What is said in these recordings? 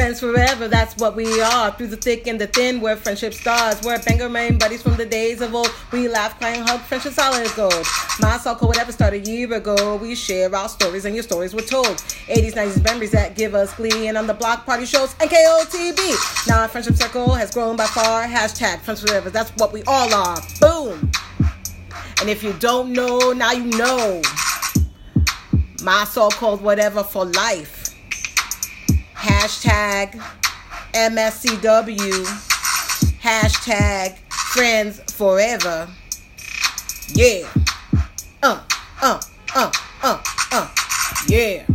Friends forever, that's what we are. Through the thick and the thin, we're friendship stars. We're banger main buddies from the days of old. We laugh, crying, hug, friendship solid gold. My so-called whatever started a year ago. We share our stories and your stories were told. 80s, 90s memories that give us glee. And on the block party shows and KOTB. Now our friendship circle has grown by far. Hashtag friends forever, that's what we all are. Boom. And if you don't know, now you know. My so-called whatever for life. Hashtag MSCW. Hashtag friends forever. Yeah. Yeah.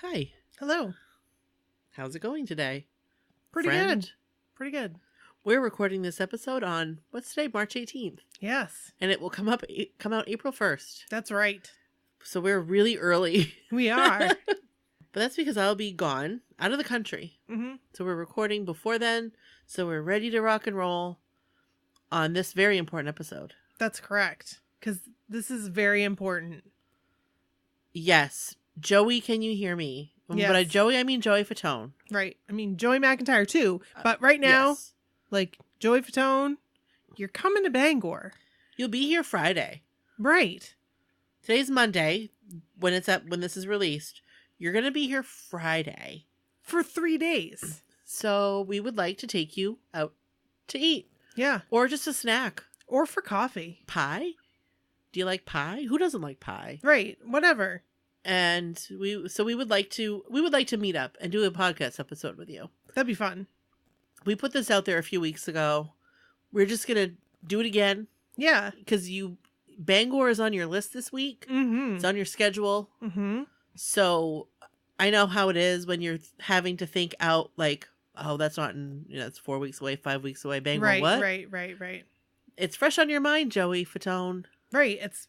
Hi. Hello. How's it going today? Pretty Friend? good. Pretty good. We're recording this episode on, what's today? March 18th. Yes. And it will come out April 1st. That's right. So we're really early. We are. But that's because I'll be gone out of the country. Mm-hmm. So we're recording before then. So we're ready to rock and roll on this very important episode. That's correct. Because this is very important. Yes. Joey, can you hear me? Yes. But by Joey, I mean Joey Fatone. Right. I mean, Joey McIntyre too. But right now, Yes. like, Joey Fatone, you're coming to Bangor. You'll be here Friday. Right. Today's Monday when this is released. You're going to be here Friday. For 3 days. So we would like to take you out to eat. Yeah. Or just a snack. Or for coffee. Pie? Do you like pie? Who doesn't like pie? Right. Whatever. And we would like to meet up and do a podcast episode with you. That'd be fun. We put this out there a few weeks ago. We're just going to do it again. Yeah. Because Bangor is on your list this week. Mm-hmm. It's on your schedule. Mm-hmm. So I know how it is when you're having to think out like, oh, that's not it's 4 weeks away, 5 weeks away. Bangor, Right, what? right. It's fresh on your mind, Joey Fatone. Right. It's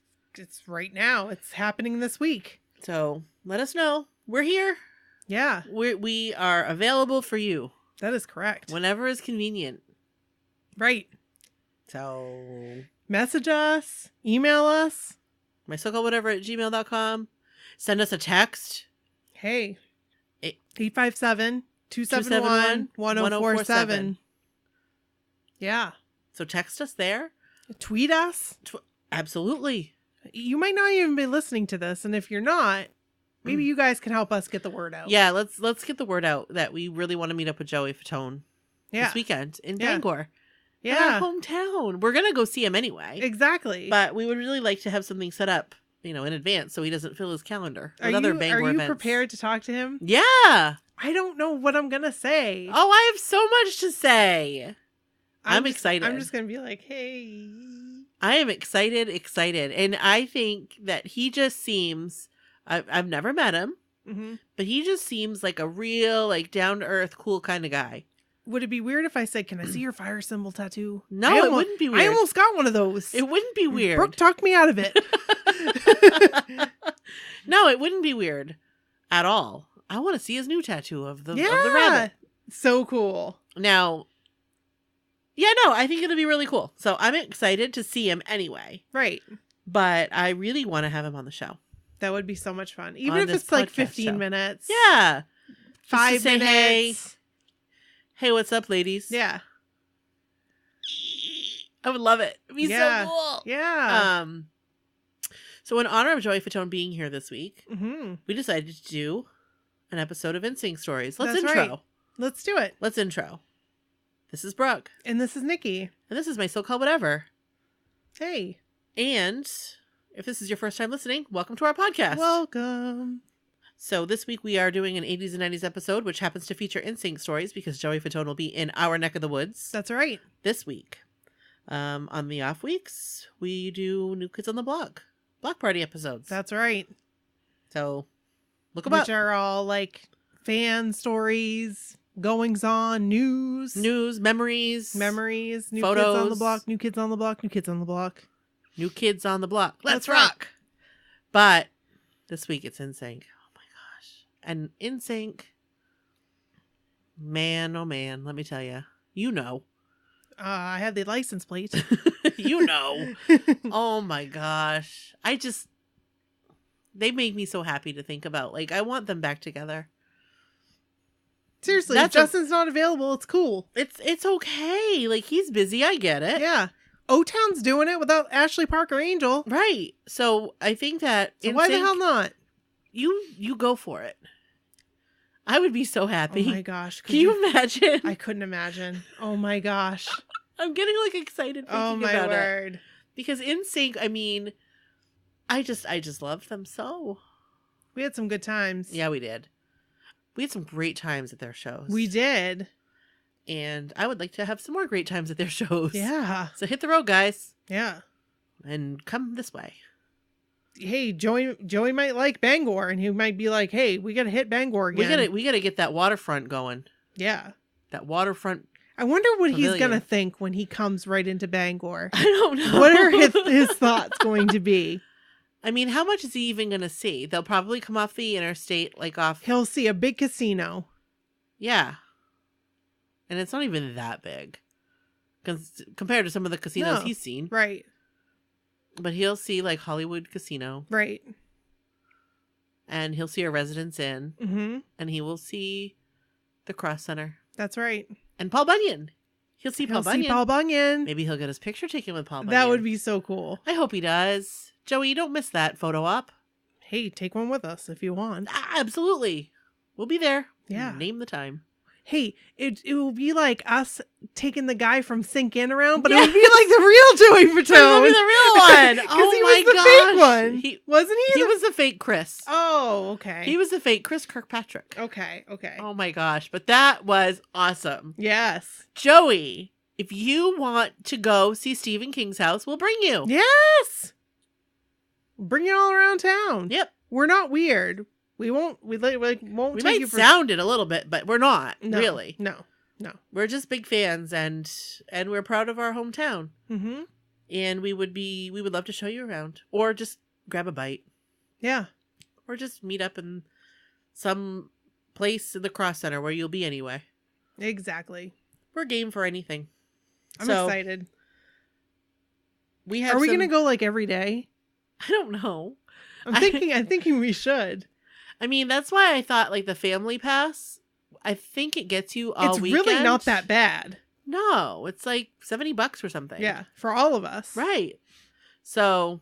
right now. It's happening this week. So let us know. We're here. Yeah. We are available for you That is correct. whenever is convenient. Right. So Message us. Email us. my so-called whatever at gmail.com. Send us a text. Hey. Eight- 857-271-1047. Yeah. So text us there. Tweet us. Absolutely. You might not even be listening to this, and if you're not, maybe you guys can help us get the word out. Yeah, let's get the word out that we really want to meet up with Joey Fatone Yeah. this weekend in Yeah. Bangor. Yeah. In our hometown. We're going to go see him anyway. Exactly. But we would really like to have something set up, in advance so he doesn't fill his calendar with are other you Bangor events. prepared to talk to him? Yeah. I don't know what I'm gonna say. Oh, I have so much to say. I'm excited. I'm just gonna be like, hey. I am excited. And I think that he just seems, I've never met him, Mm-hmm. but he just seems like a real, down-to-earth, cool kind of guy. Would it be weird if I said, "Can I see your fire symbol tattoo"? No, it wouldn't be weird. I almost got one of those. It wouldn't be weird. Brooke talked me out of it. No, it wouldn't be weird at all. I want to see his new tattoo of the rabbit. So cool. Now, I think it'll be really cool. So I'm excited to see him anyway. Right. But I really want to have him on the show. That would be so much fun. Even On if this it's like podcast 15 show. minutes. Yeah. 5 say, minutes. Hey, what's up, ladies? Yeah. I would love it. It'd be Yeah. so cool. Yeah. So in honor of Joey Fatone being here this week, Mm-hmm. we decided to do an episode of NSYNC stories. Let's That's intro. right. Let's do it. Let's intro. This is Brooke. And this is Nikki. And this is my so-called whatever. Hey. And if this is your first time listening, welcome to our podcast. Welcome. So this week we are doing an 80s and 90s episode, which happens to feature NSYNC stories because Joey Fatone will be in our neck of the woods That's right. this week. On the off weeks, we do New Kids on the Block party episodes. That's right. So look them up. Which are all like fan stories, goings on, news, Memories, new photos. kids on the block, new kids on the block, new kids on the block. New Kids on the Block. Let's That's right. rock. But this week it's NSYNC. Oh my gosh. And NSYNC, man, oh man, let me tell you. I had the license plate. Oh my gosh. They make me so happy to think about. Like, I want them back together. Seriously, if Justin's not available, it's cool. It's okay. Like, he's busy. I get it. Yeah. O-Town's doing it without Ashley Parker Angel. Right. So I think that So why the hell not? You go for it. I would be so happy. Oh my gosh. Can you imagine? I couldn't imagine. Oh my gosh. I'm getting like excited thinking Oh my about word. it. Because NSYNC, I mean, I just loved them so. We had some good times. Yeah, we did. We had some great times at their shows. We did. And I would like to have some more great times at their shows. Yeah. So hit the road, guys. Yeah. And come this way. Hey, Joey might like Bangor, and he might be like, hey, we got to hit Bangor again. We gotta get that waterfront going. Yeah. That waterfront. I wonder what pavilion. he's going to think when he comes right into Bangor. I don't know. What are his thoughts going to be? I mean, how much is he even going to see? They'll probably come off the interstate, like off. He'll see a big casino. Yeah. And it's not even that big compared to some of the casinos he's seen. Right. But he'll see like Hollywood Casino. Right. And he'll see a Residence Inn. Mm-hmm. And he will see the Cross Center. That's right. And Paul Bunyan. He'll see Paul Bunyan. Maybe he'll get his picture taken with Paul Bunyan. That would be so cool. I hope he does. Joey, don't miss that photo op. Hey, take one with us if you want. Absolutely. We'll be there. Yeah. Name the time. Hey, it will be like us taking the guy from Sync In around, but it would be like the real Joey Fatone. It'll be the real one. Because Oh he my was the gosh. fake one. Wasn't he? He was the fake Chris. Oh, okay. He was the fake Chris Kirkpatrick. Okay. Oh my gosh. But that was awesome. Yes. Joey, if you want to go see Stephen King's house, we'll bring you. Yes. Bring it all around town. Yep. We're not weird. We won't We take might you for sound it a little bit, but we're not, really. No. We're just big fans and we're proud of our hometown. Mm-hmm. And we would love to show you around. Or just grab a bite. Yeah. Or just meet up in some place in the Cross Center where you'll be anyway. Exactly. We're game for anything. I'm excited. Are we gonna go like every day? I don't know. I'm thinking we should. I mean, that's why I thought like the family pass, I think it gets you all weekend. It's really not that bad. No, it's like $70 or something. Yeah, for all of us. Right. So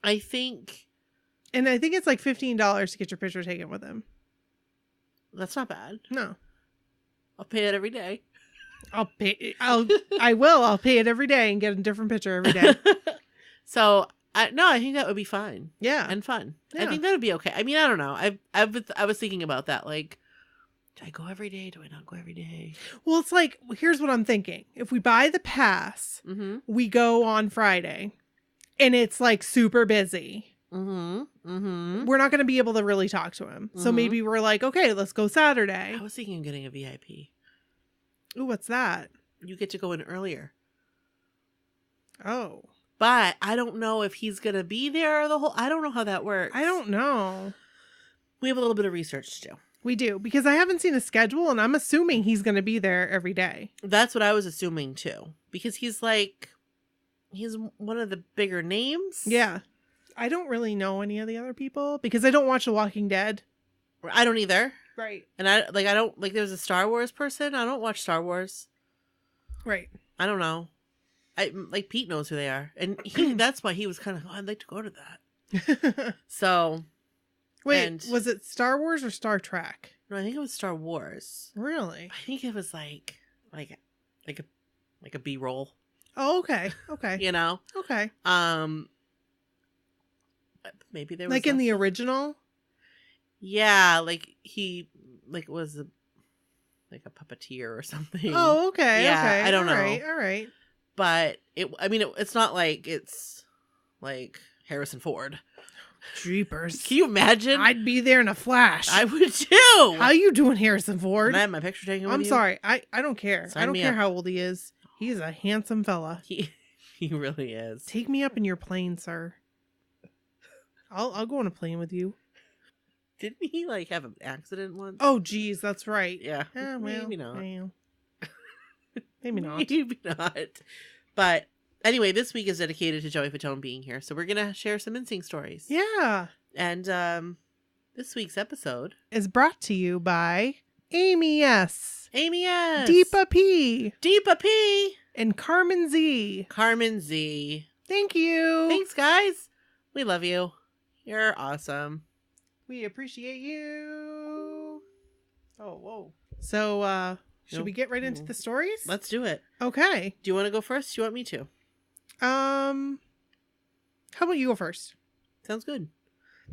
I think it's like $15 to get your picture taken with him. that's not bad. No. I'll pay it every day. I'll pay it every day and get a different picture every day. So I think that would be fine. Yeah. And fun. Yeah. I think that would be okay. I mean, I don't know. I was thinking about that. Like, do I go every day? Do I not go every day? Well, it's like, here's what I'm thinking. If we buy the pass, Mm-hmm. we go on Friday and it's like super busy. Mm-hmm. Mm-hmm. We're not going to be able to really talk to him. So Mhm. maybe we're like, okay, let's go Saturday. I was thinking of getting a VIP. Ooh, what's that? You get to go in earlier. Oh. But I don't know if he's going to be there I don't know how that works. I don't know. We have a little bit of research to do. We do, because I haven't seen a schedule and I'm assuming he's going to be there every day. That's what I was assuming too. Because he's one of the bigger names. Yeah. I don't really know any of the other people because I don't watch The Walking Dead. I don't either. Right. And I don't like, there's a Star Wars person. I don't watch Star Wars. Right. I don't know. Pete knows who they are. And that's why he was kind of, I'd like to go to that. So. Wait, was it Star Wars or Star Trek? No, I think it was Star Wars. Really? I think it was like a B-roll. Oh, okay. Okay. You know? Okay. Maybe there was like in the original? Yeah, like he was a puppeteer or something. Oh, okay. Yeah, okay. I don't know. All right. But it's not like it's like Harrison Ford. Jeepers. Can you imagine? I'd be there in a flash. I would too. How you doing, Harrison Ford? Can I have my picture taken with I'm you? sorry. I don't care. Sign I don't me care up. how old he is. He's a handsome fella. He really is. Take me up in your plane, sir. I'll go on a plane with you. Didn't he have an accident once? Oh, geez, that's right. Yeah. Well, Maybe not. well. Maybe not. Maybe not. But anyway, this week is dedicated to Joey Fatone being here, so we're gonna share some NSYNC stories. Yeah. And this week's episode is brought to you by Amy S. Amy S. Deepa P. Deepa P. And Carmen Z. Carmen Z. Thank you. Thanks, guys. We love you. You're awesome. We appreciate you. Oh, whoa. So, should we get right into the stories? Let's do it. Okay. Do you want to go first? Do you want me to? How about you go first? Sounds good.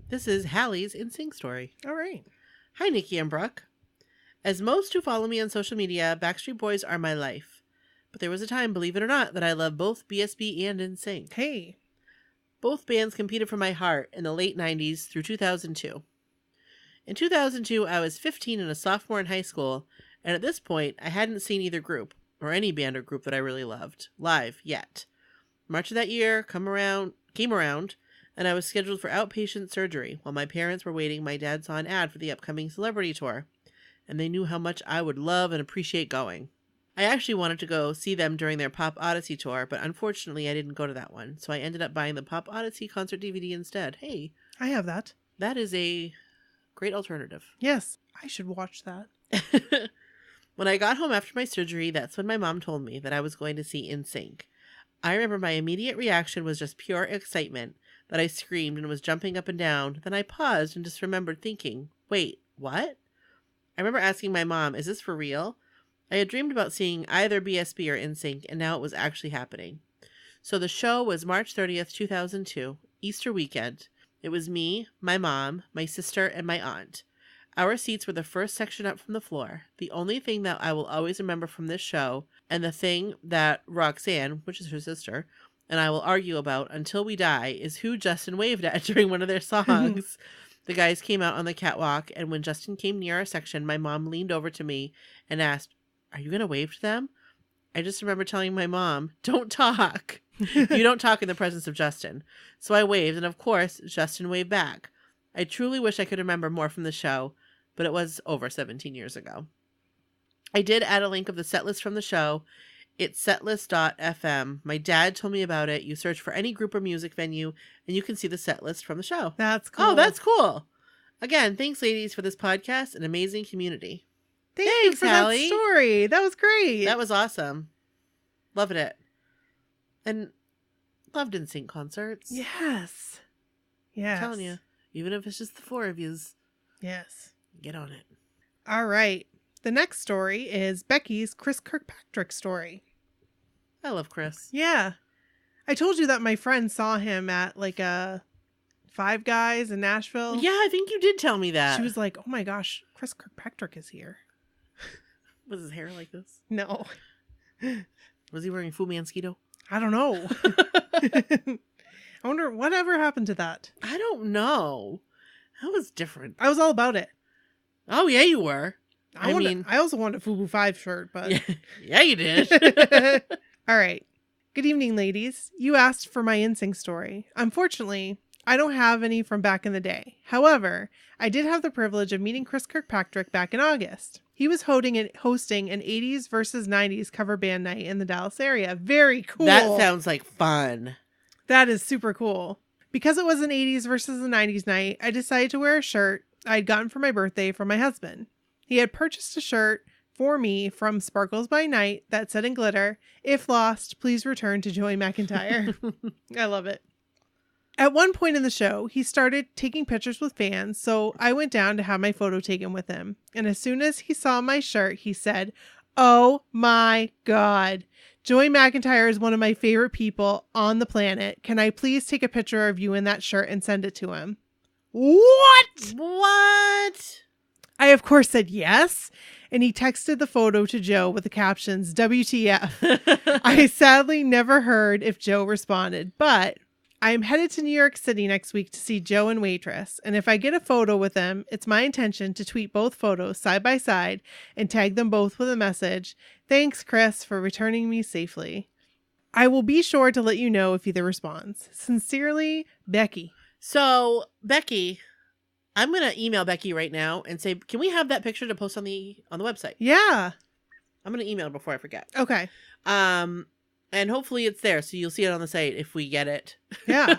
This is Hallie's NSYNC story. All right. Hi, Nikki and Brooke. As most who follow me on social media, Backstreet Boys are my life. But there was a time, believe it or not, that I loved both BSB and NSYNC. Hey. Both bands competed for my heart in the late 90s through 2002. In 2002, I was 15 and a sophomore in high school, and at this point, I hadn't seen either group, or any band or group that I really loved, live yet. March of that year came around, and I was scheduled for outpatient surgery while my parents were waiting. My dad saw an ad for the upcoming celebrity tour, and they knew how much I would love and appreciate going. I actually wanted to go see them during their Pop Odyssey tour, but unfortunately I didn't go to that one, so I ended up buying the Pop Odyssey concert DVD instead. Hey, I have that. that is a great alternative. Yes, I should watch that. When I got home after my surgery, that's when my mom told me that I was going to see NSYNC. I remember my immediate reaction was just pure excitement, that I screamed and was jumping up and down. Then I paused and just remembered thinking, wait, what? I remember asking my mom, is this for real? I had dreamed about seeing either BSB or NSYNC, and now it was actually happening. So the show was March 30th, 2002, Easter weekend. It was me, my mom, my sister, and my aunt. Our seats were the first section up from the floor. The only thing that I will always remember from this show, and the thing that Roxanne, which is her sister, and I will argue about until we die, is who Justin waved at during one of their songs. The guys came out on the catwalk, and when Justin came near our section, my mom leaned over to me and asked, "Are you going to wave to them?" I just remember telling my mom, "Don't talk. You don't talk in the presence of Justin." So I waved, and of course, Justin waved back. I truly wish I could remember more from the show, but it was over 17 years ago. I did add a link of the set list from the show. It's setlist.fm. My dad told me about it. You search for any group or music venue, and you can see the set list from the show. That's cool. Oh, that's cool. Again, thanks, ladies, for this podcast. An amazing community. Thanks Thanks, for Hallie. that story. That was great. That was awesome. Loved it. And loved NSYNC concerts. Yes. Yes. I'm telling you, even if it's just the four of yous, Yes. get on it. All right. The next story is Becky's Chris Kirkpatrick story. I love Chris. Yeah. I told you that my friend saw him at like a Five Guys in Nashville. Yeah, I think you did tell me that. She was like, "Oh my gosh, Chris Kirkpatrick is here." Was his hair like this? No. Was he wearing Fu Manskito? I don't know. I wonder whatever happened to that. I don't know. That was different. I was all about it. Oh, yeah, you were. I also wanted a FUBU 5 shirt, but yeah, you did. All right. Good evening, ladies. You asked for my NSYNC story. Unfortunately, I don't have any from back in the day. However, I did have the privilege of meeting Chris Kirkpatrick back in August. He was hosting an 80s versus 90s cover band night in the Dallas area. Very cool. That sounds like fun. That is super cool. Because it was an 80s versus a 90s night, I decided to wear a shirt I had gotten for my birthday from my husband. He had purchased a shirt for me from Sparkles by Night that said in glitter, "If lost, please return to Joey McIntyre." I love it. At one point in the show, he started taking pictures with fans, so I went down to have my photo taken with him. And as soon as he saw my shirt, he said, "Oh my God. Joey McIntyre is one of my favorite people on the planet. Can I please take a picture of you in that shirt and send it to him?" What? What? I, of course, said yes. And he texted the photo to Joe with the captions, "WTF." I sadly never heard if Joe responded, but I am headed to New York City next week to see Joe and Waitress. And if I get a photo with them, it's my intention to tweet both photos side by side and tag them both with a message. "Thanks, Chris, for returning me safely. I will be sure to let you know if either responds. Sincerely, Becky." So, Becky, I'm going to email Becky right now and say, can we have that picture to post on the website? Yeah. I'm going to email her before I forget. Okay. And hopefully it's there, so you'll see it on the site if we get it. Yeah.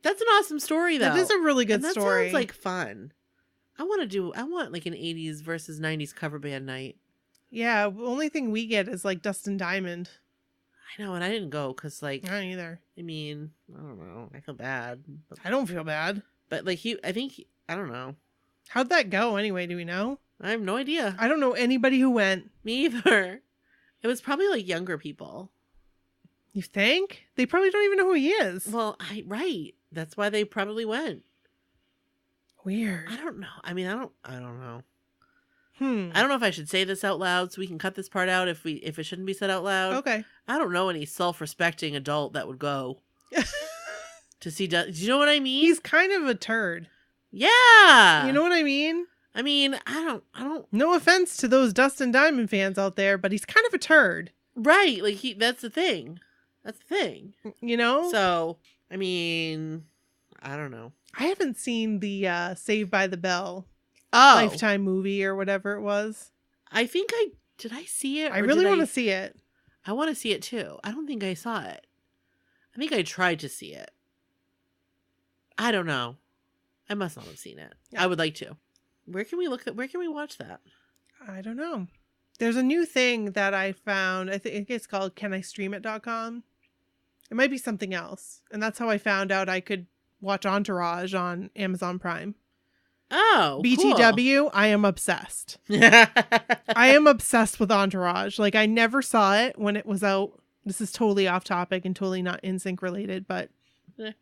That's an awesome story, though. That is a really good and that story. sounds like fun. I want like an 80s versus 90s cover band night. Yeah, the only thing we get is like Dustin Diamond. I know, and I didn't go because, like, I don't either. I mean, I don't know. I feel bad. I don't feel bad. But, like, I don't know. How'd that go anyway? Do we know? I have no idea. I don't know anybody who went. Me either. It was probably, like, younger people. You think? They probably don't even know who he is. Well, right. That's why they probably went. Weird. I don't know. I mean, I don't know. I I don't know if I should say this out loud so we can cut this part out if it shouldn't be said out loud. Okay. I don't know any self-respecting adult that would go to see. Do you know what I mean? He's kind of a turd. Yeah. You know what I mean? I mean, I don't. No offense to those Dustin Diamond fans out there, but he's kind of a turd. Right. Like that's the thing. That's the thing. You know? So, I mean, I don't know. I haven't seen the Saved by the Bell Oh, Lifetime movie or whatever it was. I think did I see it? I or really did want to see it. I want to see it too. I don't think I saw it. I think I tried to see it. I don't know. I must not have seen it. Yeah. I would like to. Where can we watch that? I don't know. There's a new thing that I found. I think it's called canistreamit.com. It might be something else. And that's how I found out I could watch Entourage on Amazon Prime. Oh, BTW, I am obsessed. cool. I am obsessed with Entourage. Like, I never saw it when it was out. This is totally off topic and totally not NSYNC related, but Eh.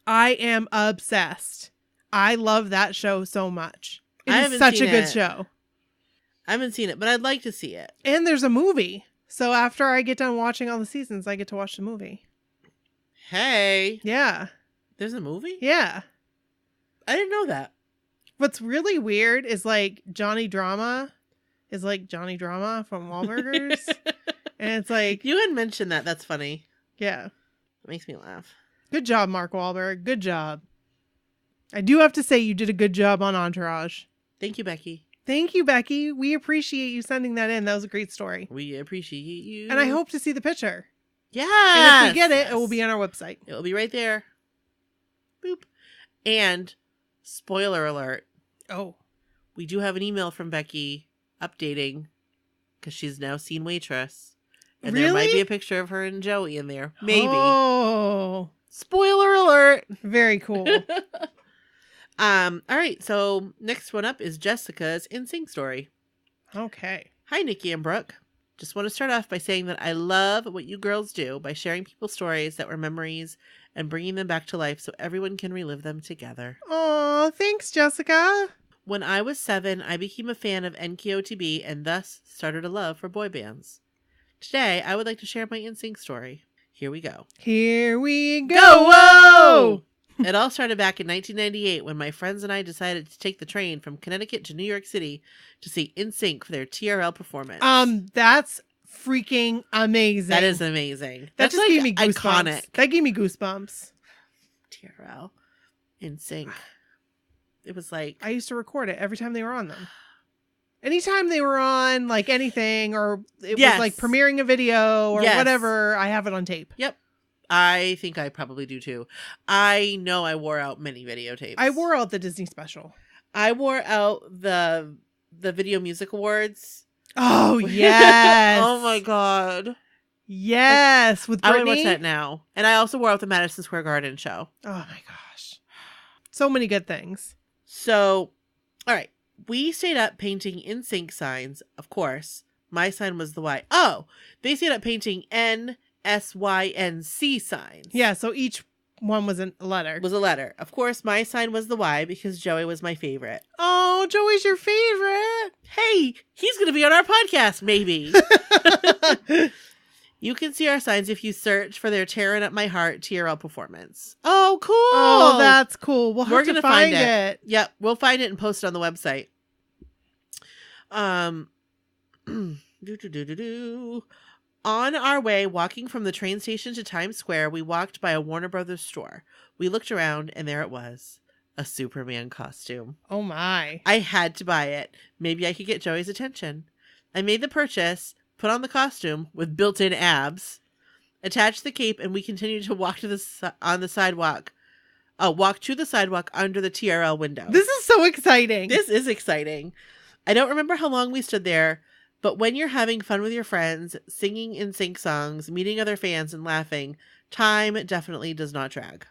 I am obsessed. I love that show so much. It I is haven't such a seen good it. show. I haven't seen it, but I'd like to see it. And there's a movie. So after I get done watching all the seasons, I get to watch the movie. Hey, Yeah. there's a movie? Yeah. I didn't know that. What's really weird is like Johnny Drama is like Johnny Drama from Wahlburgers. And it's like, You had mentioned that. That's funny. yeah. It makes me laugh. Good job, Mark Wahlberg. Good job. I do have to say you did a good job on Entourage. Thank you, Becky. Thank you, Becky. We appreciate you sending that in. That was a great story. We appreciate you. And I hope to see the picture. Yeah. And if we get it, it will be on our website. It will be right there. Boop. And spoiler alert. Oh. We do have an email from Becky updating because she's now seen Waitress. And there might Really? be a picture of her and Joey in there. Maybe. Oh. Spoiler alert. Very cool. All right. So next one up is Jessica's NSYNC story. Okay. Hi, Nikki and Brooke. Just want to start off by saying that I love what you girls do by sharing people's stories that were memories and bringing them back to life so everyone can relive them together. Oh, thanks, Jessica. When I was 7, I became a fan of NKOTB and thus started a love for boy bands. Today, I would like to share my NSYNC story. Here we go. Here we go. Whoa! It all started back in 1998 when my friends and I decided to take the train from Connecticut to New York City to see NSYNC for their TRL performance. That's freaking amazing. That is amazing. That That's just like gave me goosebumps. iconic. That gave me goosebumps. TRL, NSYNC. It was like I used to record it every time they were on them. Anytime they were on like anything or it Yes. was like premiering a video or Yes. whatever, I have it on tape. Yep. I think I probably do too. I know I wore out many videotapes. I wore out the Disney special. I wore out the Video Music Awards. Oh, yes. Oh my god. Yes. With I Brittany. would watch that now. And I also wore out the Madison Square Garden show. Oh my gosh. So many good things. So, all right. We stayed up painting NSYNC signs, of course. My sign was the Y. Oh, they stayed up painting NSYNC signs. Yeah. So each one was a letter. Was a letter. Of course, my sign was the Y because Joey was my favorite. Oh, Joey's your favorite. Hey, he's going to be on our podcast, maybe. You can see our signs if you search for their Tearing Up My Heart TRL performance. Oh, cool. Oh, that's cool. We'll have We're to gonna find find it. Yep, we'll find it and post it on the website. On our way walking from the train station to Times Square, we walked by a Warner Brothers store. We looked around and there it was, a Superman costume. Oh my. I had to buy it. Maybe I could get Joey's attention. I made the purchase, put on the costume with built-in abs, attached the cape, and we continued to walk on the sidewalk. walk to the sidewalk under the TRL window. This is so exciting. This is exciting. I don't remember how long we stood there, but when you're having fun with your friends, singing NSYNC songs, meeting other fans, and laughing, time definitely does not drag.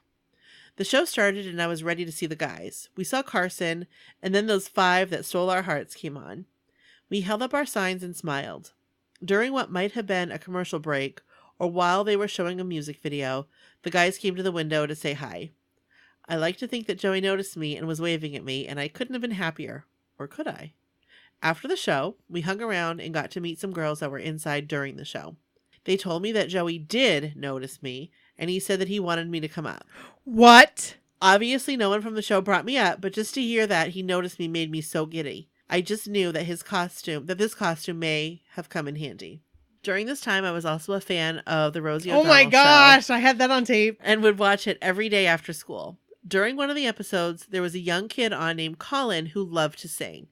The show started and I was ready to see the guys. We saw Carson, and then those 5 that stole our hearts came on. We held up our signs and smiled. During what might have been a commercial break, or while they were showing a music video, the guys came to the window to say hi. I like to think that Joey noticed me and was waving at me, and I couldn't have been happier. Or could I? After the show, we hung around and got to meet some girls that were inside during the show. They told me that Joey did notice me, and he said that he wanted me to come up. What? Obviously, no one from the show brought me up, but just to hear that he noticed me made me so giddy. I just knew that this costume may have come in handy. During this time, I was also a fan of the Rosie O'Donnell Oh my gosh, show I had that on tape. and would watch it every day after school. During one of the episodes, there was a young kid on named Colin who loved to sing.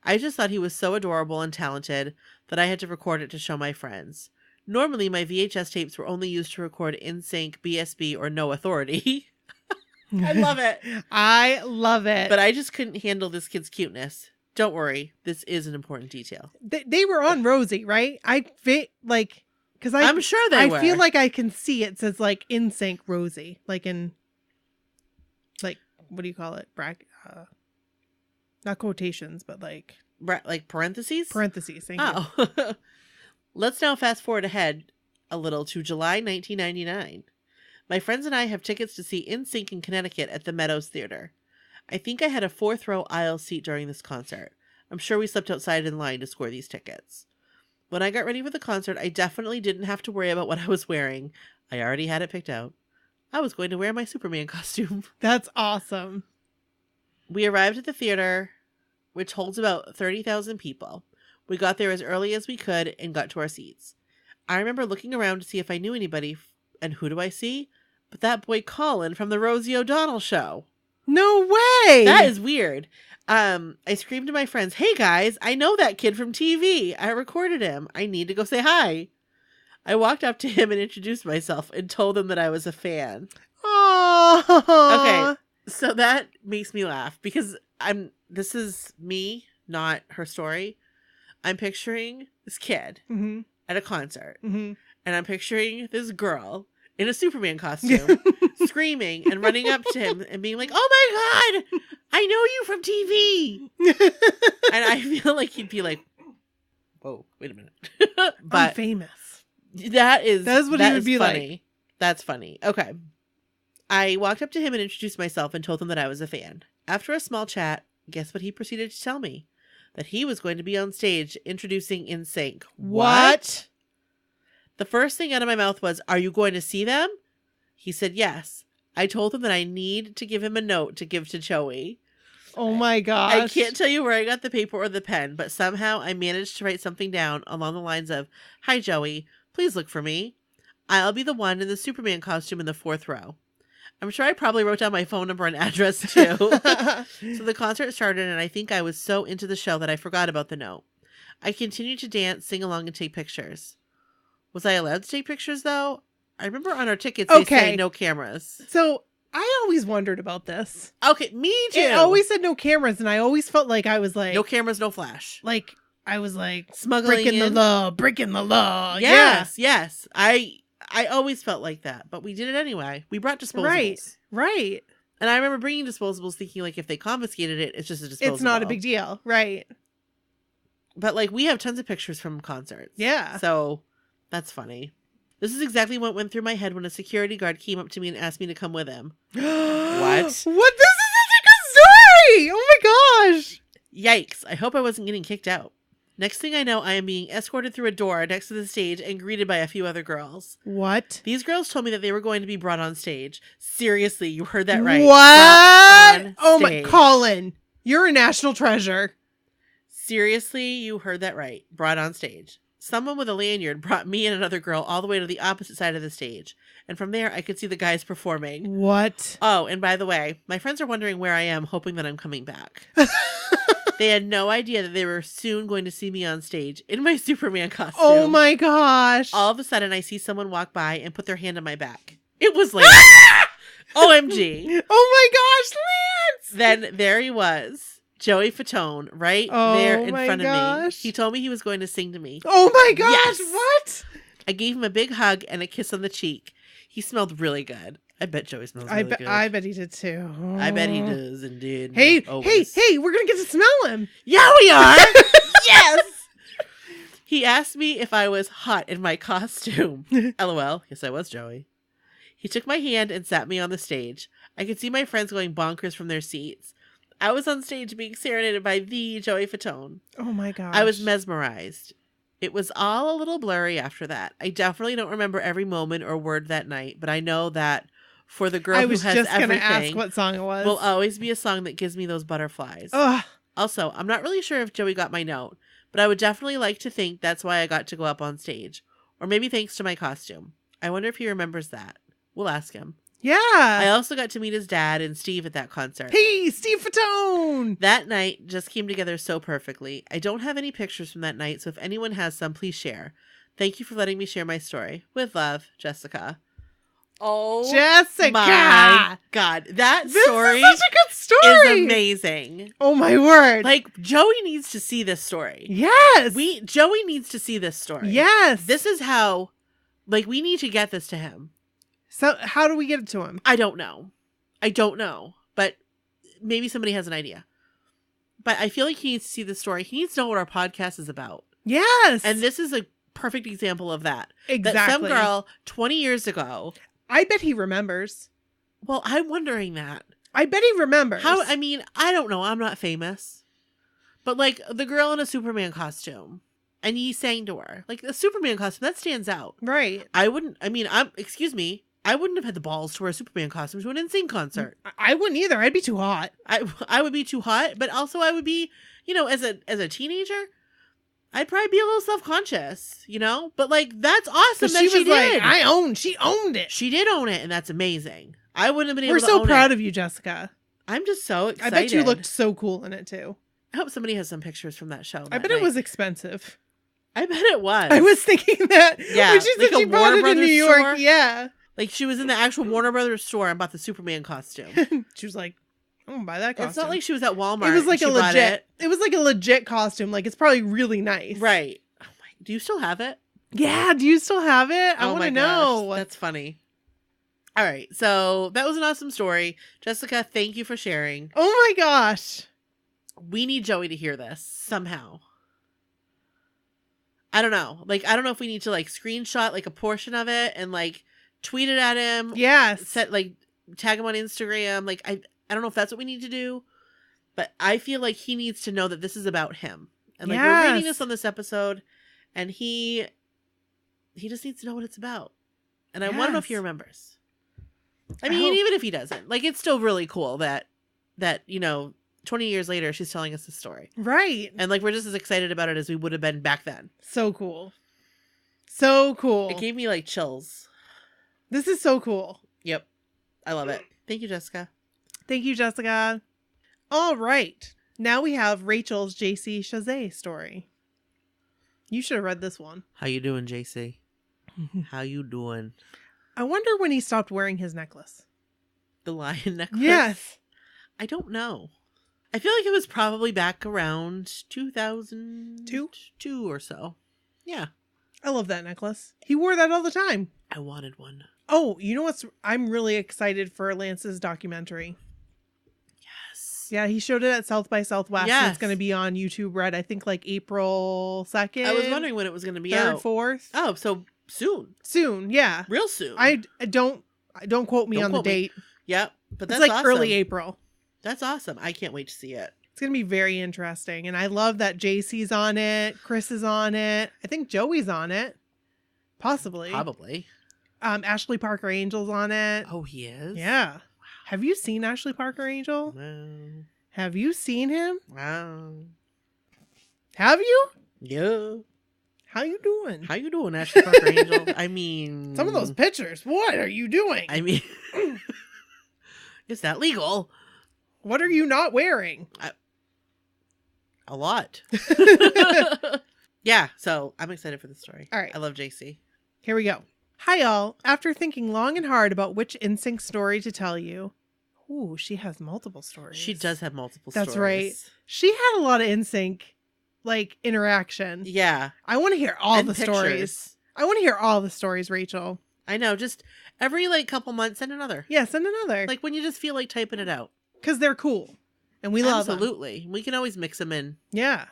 I just thought he was so adorable and talented that I had to record it to show my friends. Normally, my VHS tapes were only used to record NSYNC, BSB, or No Authority. I love it. I love it. But I just couldn't handle this kid's cuteness. Don't worry, this is an important detail. They were on Rosie, right? Because I'm sure they were. I feel like I can see it says like NSYNC Rosie, like in, like, what do you call it? Not quotations, but like parentheses? parentheses. Thank you. Oh. Let's now fast forward ahead a little to July 1999. My friends and I have tickets to see NSYNC in Connecticut at the Meadows Theater. I think I had a 4th row aisle seat during this concert. I'm sure we slept outside in line to score these tickets. When I got ready for the concert, I definitely didn't have to worry about what I was wearing. I already had it picked out. I was going to wear my Superman costume. That's awesome. We arrived at the theater, which holds about 30,000 people. We got there as early as we could and got to our seats. I remember looking around to see if I knew anybody, and who do I see? But that boy Colin from the Rosie O'Donnell show. No way! That is weird. I screamed to my friends, "Hey guys, I know that kid from TV. I recorded him. I need to go say hi." I walked up to him and introduced myself and told him that I was a fan. Oh. Okay, so that makes me laugh because this is me, not her story. I'm picturing this kid Mm-hmm. at a concert, Mm-hmm. and I'm picturing this girl in a Superman costume screaming and running up to him and being like, "Oh my God, I know you from TV." And I feel like he'd be like, "Whoa, wait a minute." But I'm famous. that is what he would be funny. like. That's funny. Okay. I walked up to him and introduced myself and told him that I was a fan. After a small chat, guess what he proceeded to tell me? That he was going to be on stage introducing NSYNC. What? The first thing out of my mouth was, "Are you going to see them?" He said yes. I told him that I need to give him a note to give to Joey. Oh my gosh. I can't tell you where I got the paper or the pen, but somehow I managed to write something down along the lines of, "Hi Joey, please look for me. I'll be the one in the Superman costume in the 4th row." I'm sure I probably wrote down my phone number and address too. So the concert started, and I think I was so into the show that I forgot about the note. I continued to dance, sing along, and take pictures. Was I allowed to take pictures, though? I remember on our tickets they say no cameras. So I always wondered about this. Okay, me too. It always said no cameras, and I always felt like I was like... No cameras, no flash. Like, I was like... Smuggling breaking in. breaking the law. Yes, yes. I always felt like that, but we did it anyway. We brought disposables. Right. And I remember bringing disposables thinking, like, if they confiscated it, it's just a disposable. It's not a big deal. Right. But, like, we have tons of pictures from concerts. Yeah. So, that's funny. This is exactly what went through my head when a security guard came up to me and asked me to come with him. What? What? This is such a good story! Oh my gosh! Yikes. I hope I wasn't getting kicked out. Next thing I know, I am being escorted through a door next to the stage and greeted by a few other girls. What? These girls told me that they were going to be brought on stage. Seriously, you heard that right. What? Oh my, Colin, you're a national treasure. Seriously, you heard that right. Brought on stage. Someone with a lanyard brought me and another girl all the way to the opposite side of the stage. And from there, I could see the guys performing. What? Oh, and by the way, my friends are wondering where I am, hoping that I'm coming back. They had no idea that they were soon going to see me on stage in my Superman costume. Oh my gosh. All of a sudden, I see someone walk by and put their hand on my back. It was like... OMG. Oh my gosh, Lance! Then there he was, Joey Fatone, right there in front of me. He told me he was going to sing to me. Oh my gosh, Yes. what? I gave him a big hug and a kiss on the cheek. He smelled really good. I bet Joey smells really good. I bet he did too. I bet he does indeed. Hey, Always. hey, we're gonna get to smell him. Yeah, we are. Yes. He asked me if I was hot in my costume. LOL. Yes, I was, Joey. He took my hand and sat me on the stage. I could see my friends going bonkers from their seats. I was on stage being serenaded by the Joey Fatone. Oh my gosh. I was mesmerized. It was all a little blurry after that. I definitely don't remember every moment or word that night, but I know that for the girl who has everything, I was just going to ask what song it was. Will always be a song that gives me those butterflies. Ugh. Also, I'm not really sure if Joey got my note, but I would definitely like to think that's why I got to go up on stage. Or maybe thanks to my costume. I wonder if he remembers that. We'll ask him. Yeah. I also got to meet his dad and Steve at that concert. Hey, Steve Fatone! That night just came together so perfectly. I don't have any pictures from that night, so if anyone has some, please share. Thank you for letting me share my story. With love, Jessica. Oh, Jessica! My God. That story is such a good story! is amazing. Oh my word. Like, Joey needs to see this story. Yes! Joey needs to see this story. Yes! This is how, like, we need to get this to him. So, how do we get it to him? I don't know. But maybe somebody has an idea. But I feel like he needs to see the story. He needs to know what our podcast is about. Yes! And this is a perfect example of that. Exactly. That some girl 20 years ago. I bet he remembers. Well, I'm wondering that. I bet he remembers. I mean, I don't know. I'm not famous. But like the girl in a Superman costume. And he sang to her. Like the Superman costume, that stands out. Right. I wouldn't have had the balls to wear a Superman costume to an NSYNC concert. I wouldn't either. I'd be too hot. I would be too hot, but also I would be, as a teenager, I'd probably be a little self-conscious, But like that's awesome that she did. Like, she owned it. She did own it, and that's amazing. I wouldn't have been able to own it. We're so proud of of you, Jessica. I'm just so excited. I bet you looked so cool in it too. I hope somebody has some pictures from that show. I bet it was expensive. I bet it was. I was thinking that. Yeah, when she said she bought it in New York. Store. Yeah. Like she was in the actual Warner Brothers store and bought the Superman costume. She was like, I'm gonna buy that costume. It's not like she was at Walmart. It was like it was like a legit costume. Like it's probably really nice. Right. Oh my, do you still have it? Yeah, do you still have it? I want to know. That's funny. All right, so that was an awesome story. Jessica, thank you for sharing. Oh my gosh. We need Joey to hear this somehow. I don't know. Like, I don't know if we need to like screenshot like a portion of it and like tweet it at him. Yes. Tag him on Instagram. Like, I don't know if that's what we need to do, but I feel like he needs to know that this is about him. And like we're reading this on this episode, and he just needs to know what it's about. And I want to know if he remembers. I mean, even if he doesn't, like, it's still really cool that 20 years later, she's telling us the story. Right. And like, we're just as excited about it as we would have been back then. So cool. So cool. It gave me like chills. This is so cool. Yep. I love it. Thank you, Jessica. Thank you, Jessica. All right. Now we have Rachel's JC Chazé story. You should have read this one. How you doing, JC? How you doing? I wonder when he stopped wearing his necklace. The lion necklace? Yes. I don't know. I feel like it was probably back around 2002 or so. Yeah. I love that necklace. He wore that all the time. I wanted one. Oh, you know what's... I'm really excited for Lance's documentary. Yes. Yeah, he showed it at South by Southwest. Yes. And it's going to be on YouTube Red, I think like April 2nd. I was wondering when it was going to be 3rd, out. 4th. Oh, so soon. Soon, yeah. Real soon. I don't quote me on the date. Yep. But that's it's like awesome. early April. That's awesome. I can't wait to see it. It's going to be very interesting. And I love that JC's on it. Chris is on it. I think Joey's on it. Possibly. Probably. Ashley Parker Angel's on it. Oh, he is? Yeah. Wow. Have you seen Ashley Parker Angel? No. Have you seen him? Wow. Have you? Yeah. How you doing? How you doing, Ashley Parker Angel? I mean... Some of those pictures. What are you doing? I mean... Is that legal? What are you not wearing? A lot. Yeah, so I'm excited for the story. All right. I love JC. Here we go. Hi, all. After thinking long and hard about which NSYNC story to tell you. Ooh, she has multiple stories. She does have multiple That's stories. right. She had a lot of NSYNC, like, interaction. Yeah. I want to hear all And the pictures. stories. I want to hear all the stories, Rachel. I know. Just every, like, couple months, send another. Yeah, send another. Like, when you just feel like typing it out. Because they're cool. And we love them. Absolutely. We can always mix them in. Yeah.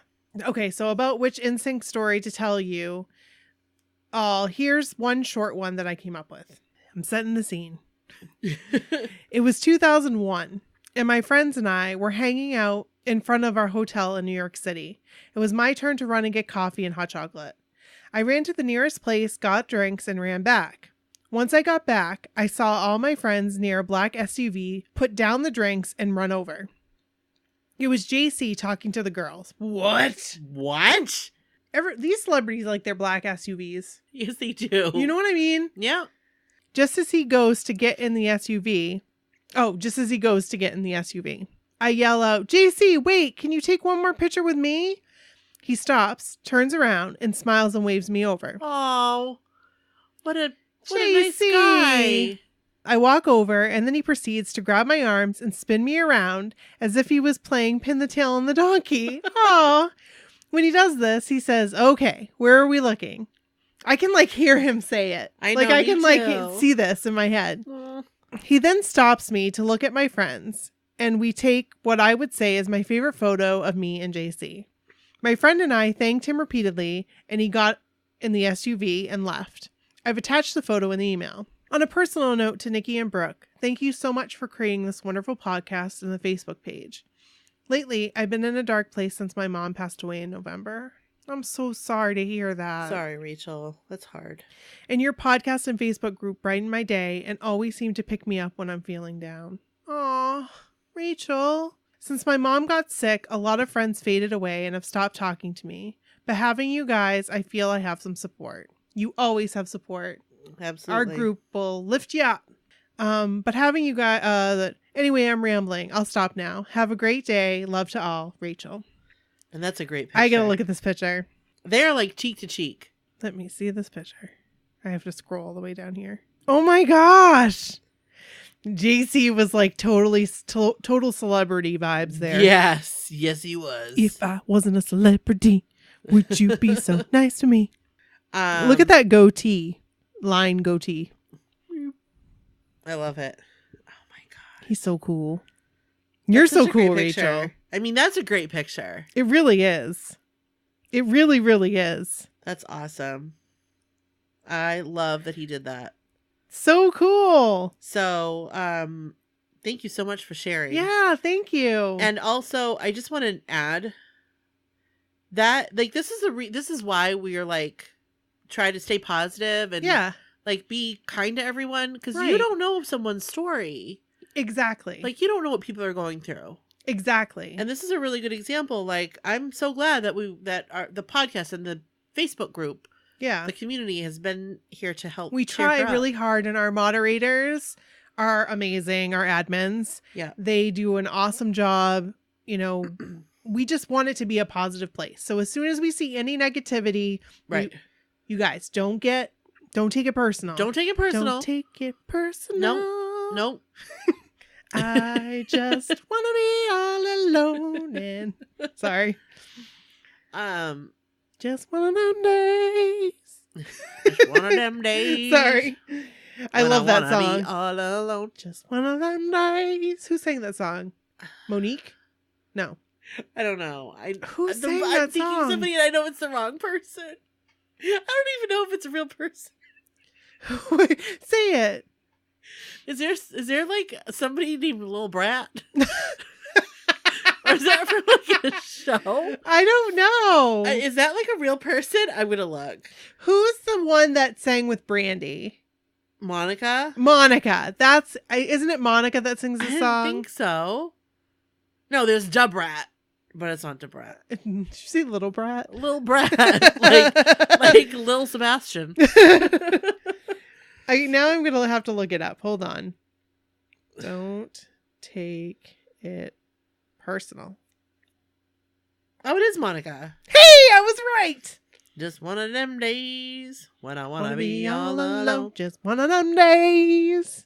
Okay, so about which NSYNC story to tell you. Here's one short one that I came up with. I'm setting the scene. It was 2001, and my friends and I were hanging out in front of our hotel in New York City. It was my turn to run and get coffee and hot chocolate. I ran to the nearest place, got drinks, and ran back. Once I got back, I saw all my friends near a black SUV put down the drinks and run over. It was JC talking to the girls. What? What? These celebrities like their black SUVs. Yes, they do. You know what I mean? Yeah. Just as he goes to get in the SUV. I yell out, JC, wait, can you take one more picture with me? He stops, turns around, and smiles and waves me over. Oh, what a nice guy. I walk over, and then he proceeds to grab my arms and spin me around as if he was playing pin the tail on the donkey. Aw. When he does this, he says, okay, where are we looking? I can hear him say it. I know, I can too. see this in my head. He then stops me to look at my friends, and we take what I would say is my favorite photo of me and JC. My friend and I thanked him repeatedly, and he got in the SUV and left. I've attached the photo in the email. On a personal note to Nikki and Brooke, thank you so much for creating this wonderful podcast and the Facebook page. Lately, I've been in a dark place since my mom passed away in November. I'm so sorry to hear that. Sorry, Rachel. That's hard. And your podcast and Facebook group brighten my day and always seem to pick me up when I'm feeling down. Aw, Rachel. Since my mom got sick, a lot of friends faded away and have stopped talking to me. But having you guys, I feel I have some support. You always have support. Absolutely. Our group will lift you up. But having you guys, anyway, I'm rambling. I'll stop now. Have a great day. Love to all, Rachel. And that's a great picture. I gotta look at this picture. They're like cheek to cheek. Let me see this picture. I have to scroll all the way down here. Oh my gosh. JC was like total celebrity vibes there. Yes. Yes, he was. If I wasn't a celebrity, would you be so nice to me? Look at that goatee. Line goatee. I love it. Oh my God. He's so cool. You're so cool, Rachel. I mean, that's a great picture. It really is. It really, really is. That's awesome. I love that he did that. So cool. So, thank you so much for sharing. Yeah, thank you. And also, I just want to add that, like, this is why we are like try to stay positive and like be kind to everyone, because you don't know someone's story. Exactly. Like, you don't know what people are going through. Exactly. And this is a really good example. Like, I'm so glad that the podcast and the Facebook group, the community has been here to help. We try really hard, and our moderators are amazing. Our admins, they do an awesome job. You know, we just want it to be a positive place. So as soon as we see any negativity, you guys don't take it personal. Don't take it personal. Don't take it personal. Nope. I just want to be all alone and sorry. Just one of them days. Just one of them days. Sorry. I love that song. Be all alone. Just one of them days. Who sang that song? Monique? No. I don't know. Who sang that I'm thinking song? somebody, and I know it's the wrong person. I don't even know if it's a real person. Say it. Is there like somebody named Lil Brat? Or is that from like a show? I don't know. Is that like a real person? I'm gonna look. Who's the one that sang with Brandy? Monica. That's isn't it Monica that sings the song? I think so. No, there's Dubrat, but it's not Dubrat. Did you say Little Brat? Lil Brat, like Lil Sebastian. Now I'm gonna have to look it up. Hold on. Don't take it personal. Oh, it is Monica. Hey, I was right. Just one of them days when I want to be all alone. Just one of them days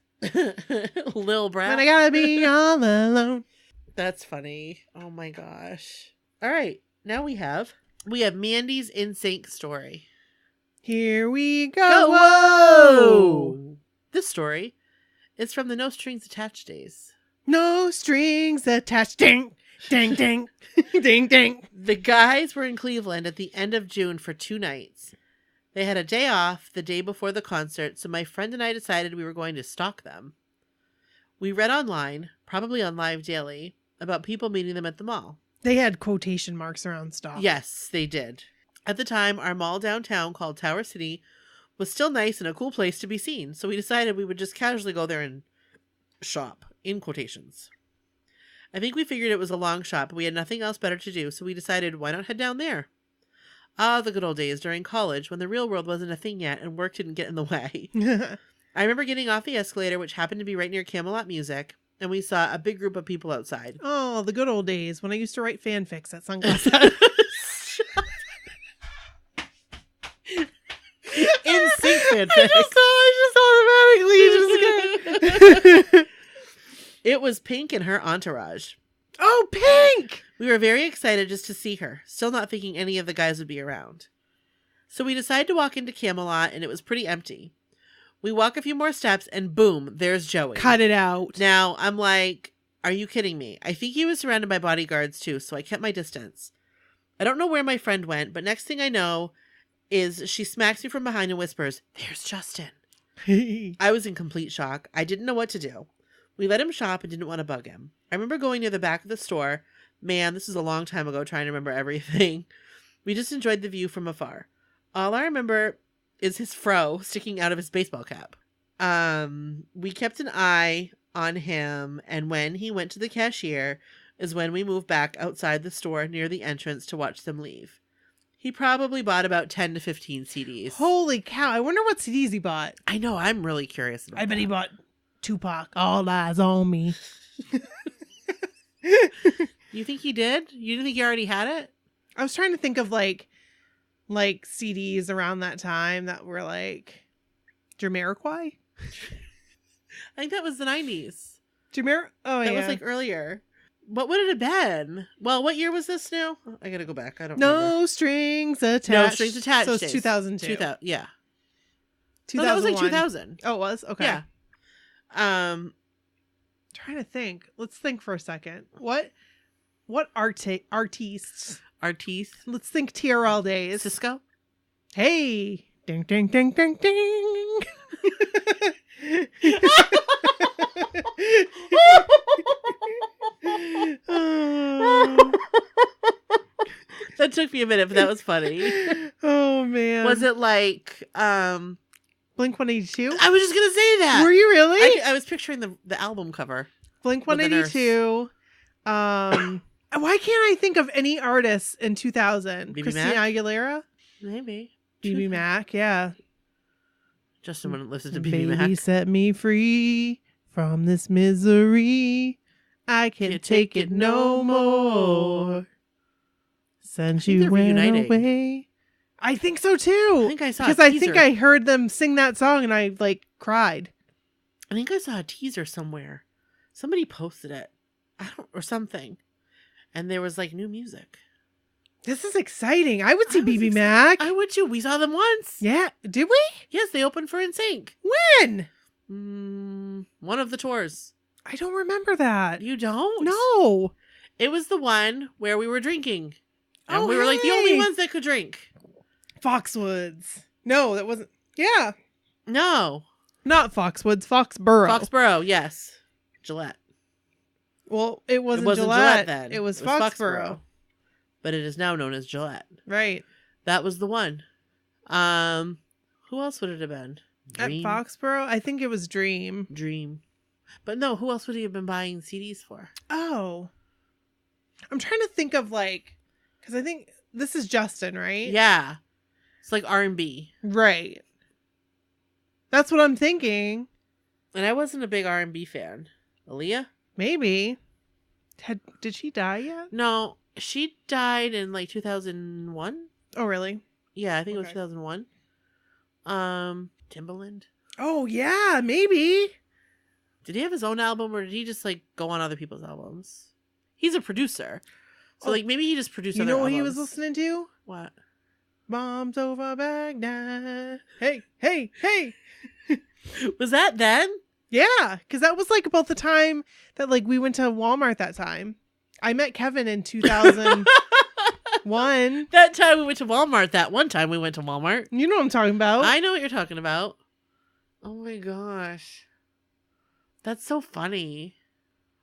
Lil Brat. when I gotta be all alone. That's funny. Oh my gosh. All right. Now we have Mandy's NSYNC story. Here we go. Go, whoa! This story is from the No Strings Attached days. No strings attached. Ding, ding, ding, ding, ding. The guys were in Cleveland at the end of June for 2 nights. They had a day off the day before the concert, so my friend and I decided we were going to stalk them. We read online, probably on Live Daily, about people meeting them at the mall. They had quotation marks around stalk. Yes, they did. At the time, our mall downtown called Tower City was still nice and a cool place to be seen, so we decided we would just casually go there and shop, in quotations. I think we figured it was a long shot, but we had nothing else better to do, so we decided, why not head down there? Ah, the good old days during college, when the real world wasn't a thing yet and work didn't get in the way. I remember getting off the escalator, which happened to be right near Camelot Music, and we saw a big group of people outside. Oh, the good old days when I used to write fanfics at Sunglasses. NSYNC fanfics. I just automatically. It was Pink and her entourage. Oh, Pink! We were very excited just to see her, still not thinking any of the guys would be around. So we decided to walk into Camelot, and it was pretty empty. We walk a few more steps, and boom, there's Joey. Cut it out. Now, I'm like, are you kidding me? I think he was surrounded by bodyguards, too, so I kept my distance. I don't know where my friend went, but next thing I know is she smacks me from behind and whispers, "There's Justin." I was in complete shock. I didn't know what to do. We let him shop and didn't want to bug him. I remember going near the back of the store. Man, this was a long time ago trying to remember everything. We just enjoyed the view from afar. All I remember is his fro sticking out of his baseball cap. We kept an eye on him, and when he went to the cashier is when we moved back outside the store near the entrance to watch them leave. He probably bought about 10 to 15 CDs. Holy cow. I wonder what CDs he bought. I know, I'm really curious about I bet that. he bought Tupac, All Eyes on Me. You think he did? You didn't think he already had it? I was trying to think of like CDs around that time that were like Jamiroquai. I think that was the 90s. Oh, That yeah. was like earlier. What would it have been? Well, what year was this now? I gotta go back. I don't remember. No Strings Attached. No Strings Attached. So it's days. 2002. 2000, yeah. 2001. No, that was like 2000. Oh, it was? Okay. Yeah. Trying to think. Let's think for a second. What artists? Artiste. Let's think TRL days. Cisco? Hey. Ding, ding, ding, ding, ding. Oh. That took me a minute, but that was funny. Oh, man. Was it like, Blink-182? I was just gonna say that. Were you really? I was picturing the album cover. Blink-182. Why can't I think of any artists in 2000? BB Christina Mac? Aguilera? Maybe. BB Mac, yeah. Justin wouldn't listen to BB Baby, Mac. set me free from this misery. I can't take it no more. Since think you they're went reuniting. away. I think so too. I think I saw a because I teaser. think I heard them sing that song and I cried. I think I saw a teaser somewhere. Somebody posted it. Or something. And there was like new music. This is exciting. I would see I was BB Mac. I would too. We saw them once. Yeah. Did we? Yes, they opened for NSYNC. When? One of the tours. I don't remember that. You don't? No. It was the one where we were drinking. And Oh, we were like the only hey. ones that could drink. Foxwoods. No, that wasn't. Yeah. No. Not Foxwoods. Foxborough. Foxborough, yes. Gillette. Well, it wasn't, It wasn't Gillette. then. It was Foxborough. But it is now known as Gillette. Right. That was the one. Who else would it have been? Dream? At Foxborough? I think it was Dream. Dream. But no, who else would he have been buying CDs for? Oh. I'm trying to think of because I think this is Justin, right? Yeah. It's like R&B. Right. That's what I'm thinking. And I wasn't a big R&B fan. Aaliyah? Maybe. Did she die yet? No, she died in like 2001. Oh, really? Yeah, I think it was Okay. 2001. Timbaland. Oh yeah, maybe. Did he have his own album or did he just like go on other people's albums? He's a producer. So Oh, like maybe he just produced You other know what albums. he was listening to? What? Bombs over Baghdad. Hey, hey, hey. Was that then? Yeah, because that was like about the time that like we went to Walmart that time. I met Kevin in 2001. That time we went to Walmart. That one time we went to Walmart. You know what I'm talking about. I know what you're talking about. Oh my gosh. That's so funny.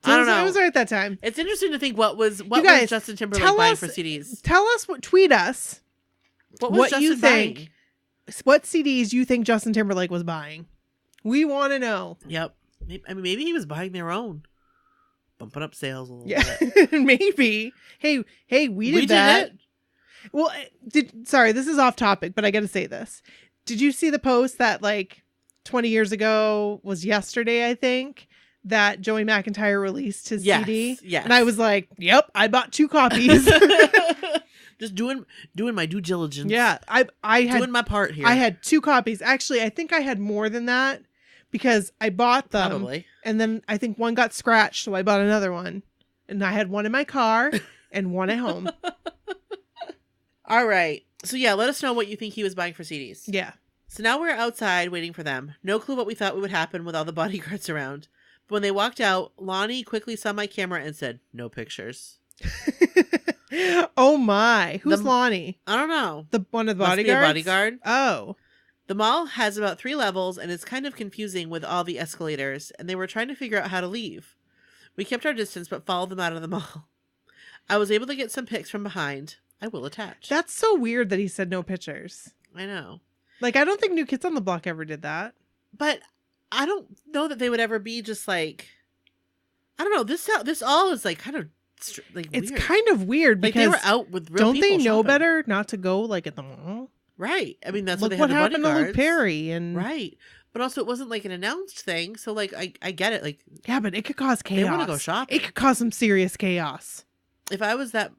So I don't know. It was right at that time. It's interesting to think what was guys, Justin Timberlake tell buying us- for CDs. Tell us tweet us What was what Justin you think. buying? what CDs you think Justin Timberlake was buying. We want to know. Yep. I mean, maybe he was buying their own. Bumping up sales a little Yeah, bit. maybe. Hey, we did that. it. Well, sorry, this is off topic, but I got to say this. Did you see the post that like 20 years ago was yesterday, I think, that Joey McIntyre released his CD? Yes. And I was like, yep, I bought 2 copies. Just doing my due diligence. Yeah, I had doing my part here. I had 2 copies. Actually, I think I had more than that because I bought them. Probably. And then I think one got scratched, so I bought another one. And I had one in my car and one at home. All right. So yeah, let us know what you think he was buying for CDs. Yeah. So now we're outside waiting for them. No clue what we thought would happen with all the bodyguards around. But when they walked out, Lonnie quickly saw my camera and said, "No pictures." Oh my. Who's The- Lonnie? I don't know. The one of the Must be a bodyguards? bodyguard. Oh. The mall has about 3 levels and it's kind of confusing with all the escalators, and they were trying to figure out how to leave. We kept our distance but followed them out of the mall. I was able to get some pics from behind. I will attach. That's so weird that he said no pictures. I know. Like, I don't think New Kids on the Block ever did that. But I don't know that they would ever be just like, I don't know. This all is like kind of like It's weird. kind of weird Like because they were out with real don't they people know shopping. better not to go like at the mall? Right. I mean, that's Look what they what had the happened to Luke bodyguards. Perry and Right. But also it wasn't like an announced thing. So like I get it. Like yeah, but it could cause chaos. they want to go shopping. It could cause some serious chaos. If I was that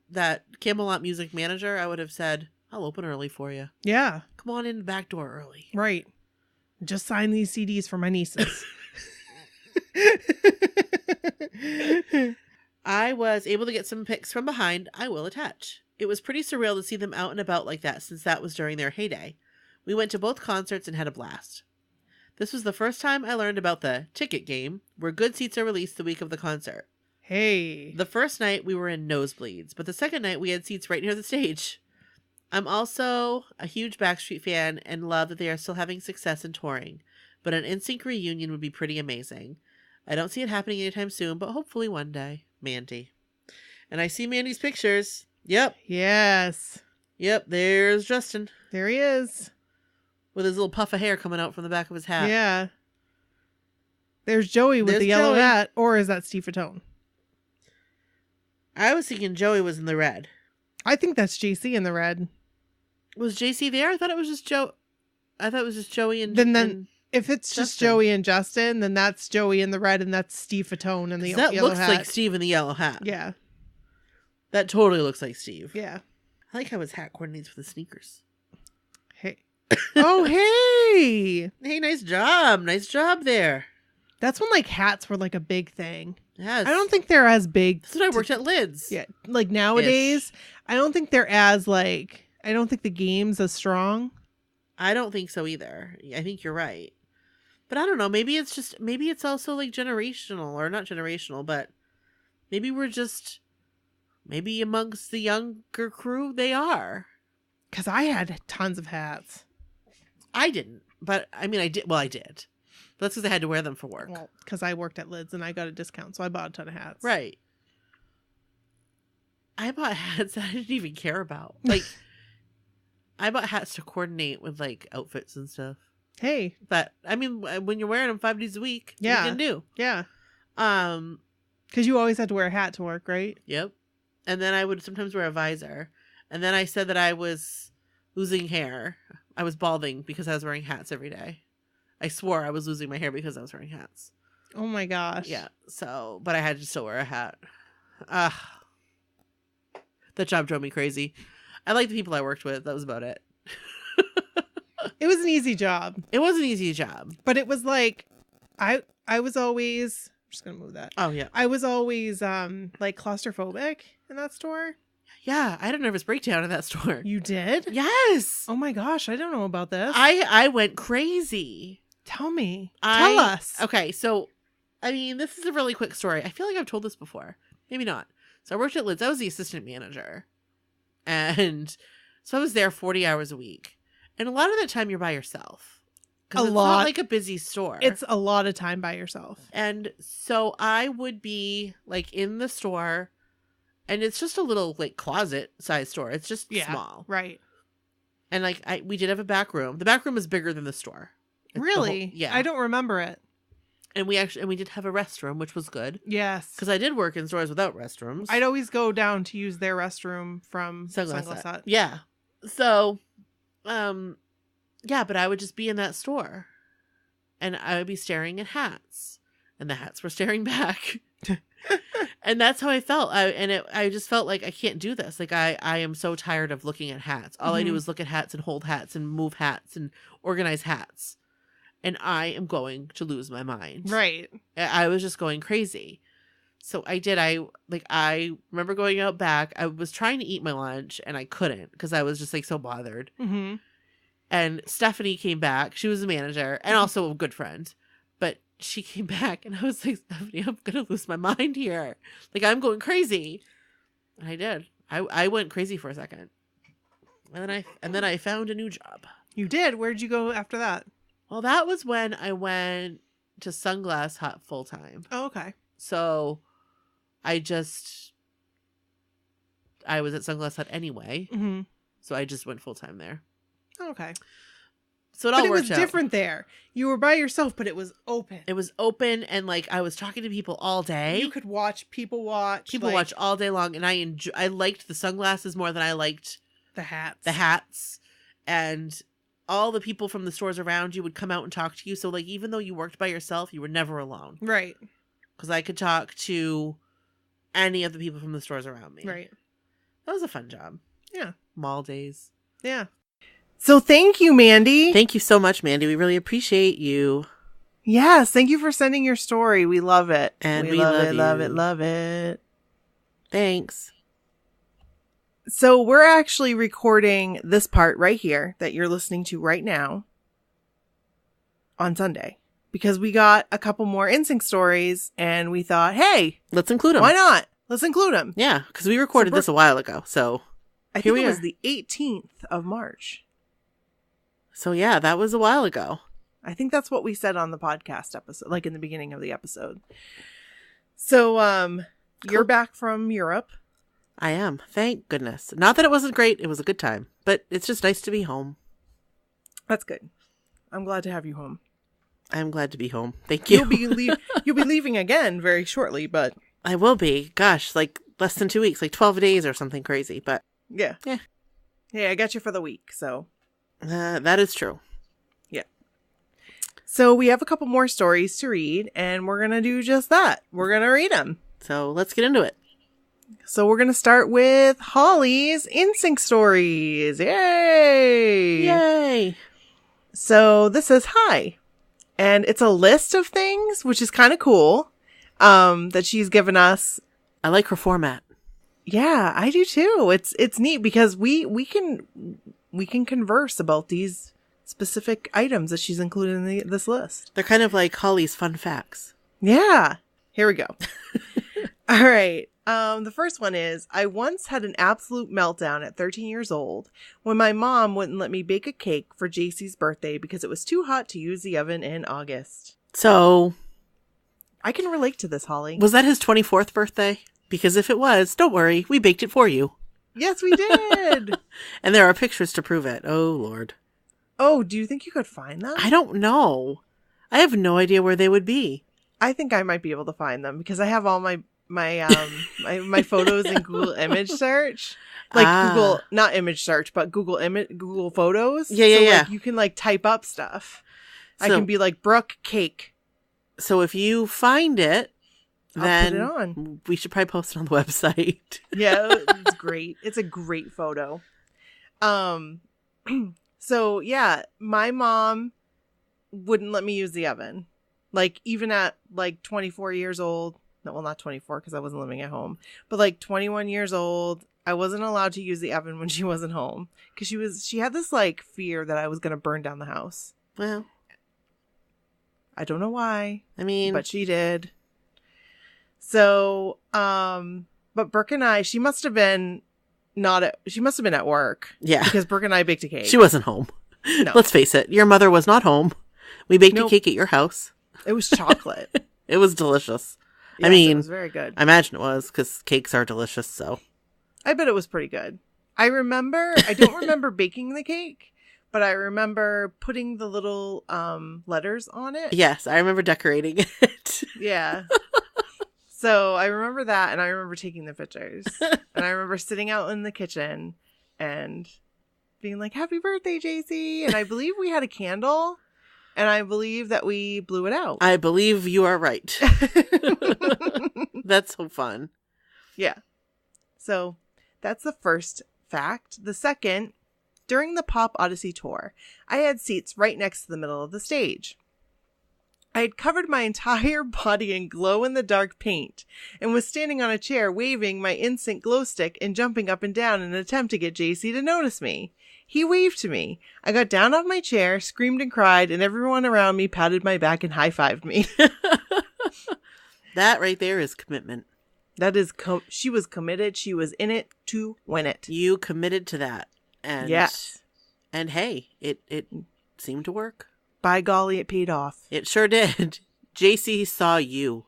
Camelot music manager, I would have said, "I'll open early for you. Yeah, Come on in the back door early." right. Just sign these CDs for my nieces. I was able to get some pics from behind. I will attach. It was pretty surreal to see them out and about like that since that was during their heyday. We went to both concerts and had a blast. This was the first time I learned about the ticket game, where good seats are released the week of the concert. Hey. The first night we were in nosebleeds, but the second night we had seats right near the stage. I'm also a huge Backstreet fan and love that they are still having success in touring, but an NSYNC reunion would be pretty amazing. I don't see it happening anytime soon, but hopefully one day. Mandy. And I see Mandy's pictures. Yep. Yes. Yep. There's Justin There he is. with his little puff of hair coming out from the back of his hat. Yeah. There's Joey with There's the yellow Joey. hat. Or is that Steve Fatone? I was thinking Joey was in the red. I think that's JC in the red. Was JC there? I thought it was just Joe. I thought it was just Joey and Then if it's just Justin. Joey and Justin, then that's Joey in the red and that's Steve Fatone in the that yellow looks hat. like Steve in the yellow hat. Yeah. That totally looks like Steve. Yeah. I like how his hat coordinates with the sneakers. Hey. Oh, hey. Hey, nice job. Nice job there. That's when like hats were like a big thing. Yes. I don't think they're as big. That's when I worked at Lids. Yeah. Like nowadays, I don't think they're as like, I don't think the game's as strong. I don't think so either. I think you're right. But I don't know. Maybe it's also like generational, or not generational, but maybe we're just, maybe amongst the younger crew, they are. Because I had tons of hats. I didn't, but I mean, I did. Well, I did. But that's because I had to wear them for work. Well, because I worked at Lids and I got a discount, so I bought a ton of hats. Right. I bought hats that I didn't even care about. Like, I bought hats to coordinate with like outfits and stuff. Hey. But I mean, when you're wearing them 5 days a week, Yeah. you can do. Yeah. Um. Because you always had to wear a hat to work, right? Yep. And then I would sometimes wear a visor. And then I said that I was losing hair. I was balding because I was wearing hats every day. I swore I was losing my hair because I was wearing hats. Oh my gosh. Yeah. So, but I had to still wear a hat. That job drove me crazy. I liked the people I worked with. That was about it. It was an easy job. It was an easy job. But it was like, I was always, I'm just going to move that. Oh, yeah. I was always like claustrophobic in that store. Yeah, I had a nervous breakdown in that store. You did? Yes. Oh my gosh, I don't know about this. I went crazy. Tell me. Tell us. Okay, so, I mean, this is a really quick story. I feel like I've told this before. Maybe not. So I worked at Lids. I was the assistant manager. And so I was there 40 hours a week. And a lot of that time you're by yourself. Because it's not like a busy store. It's a lot of time by yourself. And so I would be like in the store, and it's just a little like closet size store. It's just small. Right. And like we did have a back room. The back room is bigger than the store. It's really? Yeah. I don't remember it. And we did have a restroom, which was good. Yes. Because I did work in stores without restrooms. I'd always go down to use their restroom from Sunglass Hut. Yeah. So, yeah, but I would just be in that store. And I would be staring at hats. And the hats were staring back. And that's how I felt. I just felt like I can't do this. Like I am so tired of looking at hats. All I do is look at hats and hold hats and move hats and organize hats. And I am going to lose my mind. Right. I was just going crazy. So I did. I remember going out back. I was trying to eat my lunch and I couldn't because I was just like so bothered. Mm-hmm. And Stephanie came back. She was a manager and also a good friend. But she came back and I was like, Stephanie, I'm going to lose my mind here. Like, I'm going crazy. And I did. I went crazy for a second. And then I found a new job. You did? Where'd you go after that? Well, that was when I went to Sunglass Hut full time. Oh, okay. So I was at Sunglass Hut anyway. Mm-hmm. So I just went full time there. Oh, okay. So it all worked out. But it was different there. You were by yourself, but it was open. It was open, and like I was talking to people all day. You could watch people watch. People watch all day long, and I liked the sunglasses more than I liked the hats. The hats, and all the people from the stores around you would come out and talk to you. So like even though you worked by yourself, you were never alone. Right. Because I could talk to any of the people from the stores around me. Right. That was a fun job. Yeah. Mall days. Yeah. So thank you, Mandy. Thank you so much, Mandy. We really appreciate you. Yes. Thank you for sending your story. We love it. And we love it, love it, love it. Thanks. So we're actually recording this part right here that you're listening to right now on Sunday because we got a couple more NSYNC stories and we thought, hey, let's include them. Why not? Let's include them. Yeah, because we recorded this a while ago. So I think it was the 18th of March. So yeah, that was a while ago. I think that's what we said on the podcast episode, like in the beginning of the episode. So you're back from Europe. I am. Thank goodness. Not that it wasn't great. It was a good time. But it's just nice to be home. That's good. I'm glad to have you home. I'm glad to be home. Thank you. You'll be leaving again very shortly, but... I will be. Gosh, like less than 2 weeks. Like 12 days or something crazy. But yeah. Hey, I got you for the week, so... that is true. Yeah. So we have a couple more stories to read, and we're going to do just that. We're going to read them. So let's get into it. So we're going to start with Holly's NSYNC stories. Yay! Yay! So this is hi. And it's a list of things, which is kind of cool, that she's given us. I like her format. Yeah, I do too. It's neat because we can converse about these specific items that she's included in this list. They're kind of like Holly's fun facts. Yeah. Here we go. All right. The first one is, I once had an absolute meltdown at 13 years old when my mom wouldn't let me bake a cake for JC's birthday because it was too hot to use the oven in August. So, I can relate to this, Holly. Was that his 24th birthday? Because if it was, don't worry, we baked it for you. Yes, we did. And there are pictures to prove it. Oh, Lord. Oh, do you think you could find them? I don't know. I have no idea where they would be. I think I might be able to find them because I have all my my photos in Google image search. Like Google, not image search, but Google Photos. Yeah. Like, you can like type up stuff. I can be like Brooke cake. So if you find it, then I'll put it on. We should probably post it on the website. Yeah, it's great. It's a great photo. So yeah, my mom wouldn't let me use the oven. Like even at like 24 years old. No, well, not 24 because I wasn't living at home, but like 21 years old, I wasn't allowed to use the oven when she wasn't home because she had this like fear that I was going to burn down the house. Well, I don't know why. I mean, but she did. So, but Brooke and I, she must have been at work. Yeah. Because Brooke and I baked a cake. She wasn't home. No. Let's face it. Your mother was not home. We baked Nope. a cake at your house. It was chocolate. It was delicious. Yes, I mean, it was very good. I imagine it was because cakes are delicious. So I bet it was pretty good. I don't remember baking the cake, but I remember putting the little letters on it. yes, I remember decorating it. Yeah. So I remember that, and I remember taking the pictures. And I remember sitting out in the kitchen and being like, "Happy birthday, JC." And I believe we had a candle, and I believe that we blew it out. I believe you are right. That's so fun. Yeah. So that's the first fact. The second, during the Pop Odyssey tour, I had seats right next to the middle of the stage. I had covered my entire body in glow-in-the-dark paint and was standing on a chair waving my NSYNC glow stick and jumping up and down in an attempt to get JC to notice me. He waved to me. I got down off my chair, screamed and cried, and everyone around me patted my back and high-fived me. That right there is commitment. That is, she was committed. She was in it to win it. You committed to that. And yes. And hey, it seemed to work. By golly, it paid off. It sure did. JC saw you.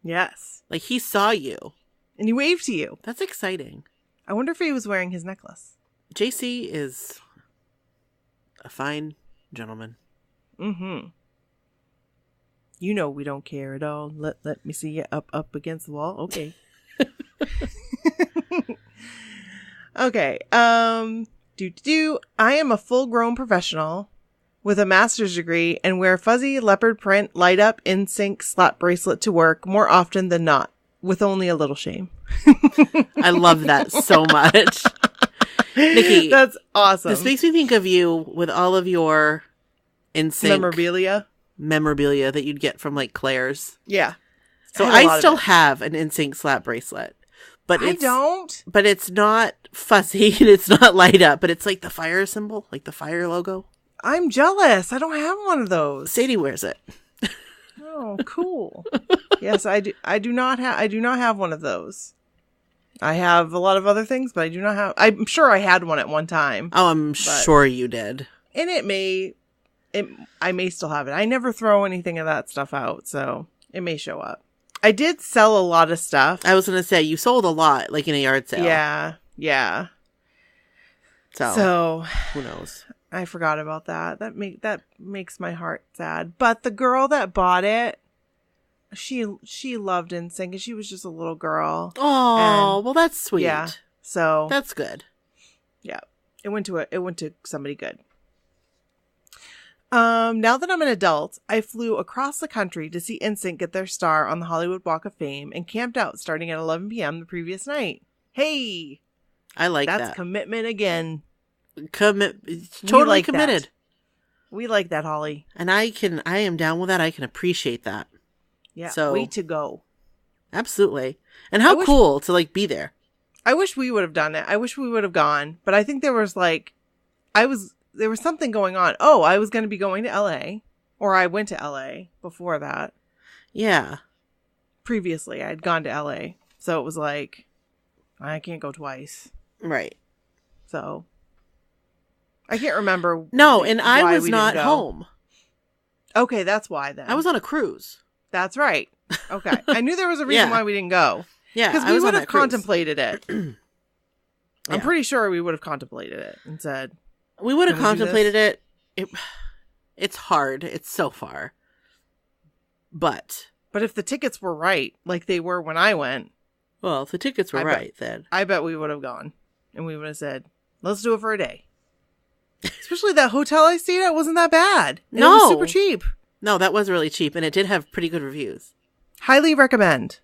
Yes. Like, he saw you. And he waved to you. That's exciting. I wonder if he was wearing his necklace. JC is a fine gentleman. Mm-hmm. You know we don't care at all. Let me see you up against the wall. Okay. Okay. I am a full-grown professional with a master's degree and wear fuzzy leopard print light up NSYNC slap bracelet to work more often than not, with only a little shame. I love that so much. Nikki, that's awesome. This makes me think of you with all of your NSYNC memorabilia that you'd get from like Claire's. Yeah. So I still have an NSYNC slap bracelet. But I don't. But it's not fuzzy and it's not light up, but it's like the fire symbol, like the fire logo. I'm jealous. I don't have one of those. Sadie wears it. Oh, cool. Yes, I do. I do not have one of those. I have a lot of other things, but I do not have. I'm sure I had one at one time. Oh, I'm sure you did. And I may still have it. I never throw anything of that stuff out, so it may show up. I did sell a lot of stuff. I was going to say, you sold a lot, like in a yard sale. Yeah. So who knows? I forgot about that. That makes my heart sad. But the girl that bought it, she loved NSYNC, and she was just a little girl. Oh, well, that's sweet. Yeah. So that's good. Yeah. It went to somebody good. Now that I'm an adult, I flew across the country to see NSYNC get their star on the Hollywood Walk of Fame and camped out starting at 11 p.m. the previous night. Hey! I like that. That's commitment again. Totally like committed. That. We like that, Holly. And I am down with that. I can appreciate that. Yeah. So, way to go. Absolutely. And how cool to like be there. I wish we would have done it. I wish we would have gone, but I think there was something going on. Oh, I was going to be going to LA, or I went to LA before that. Yeah. Previously, I had gone to LA. So it was like, I can't go twice. Right. So I can't remember. No, and I was not home. Okay, that's why then. I was on a cruise. That's right. Okay. I knew there was a reason why we didn't go. Yeah. Because we would have contemplated it. Yeah. I'm pretty sure we would have contemplated it and said. We would have contemplated it. It's hard. It's so far. But if the tickets were right, like they were when I went. Well, if the tickets were right, then. I bet we would have gone. And we would have said, let's do it for a day. Especially that hotel I stayed at wasn't that bad. And no. It was super cheap. No, that was really cheap. And it did have pretty good reviews. Highly recommend.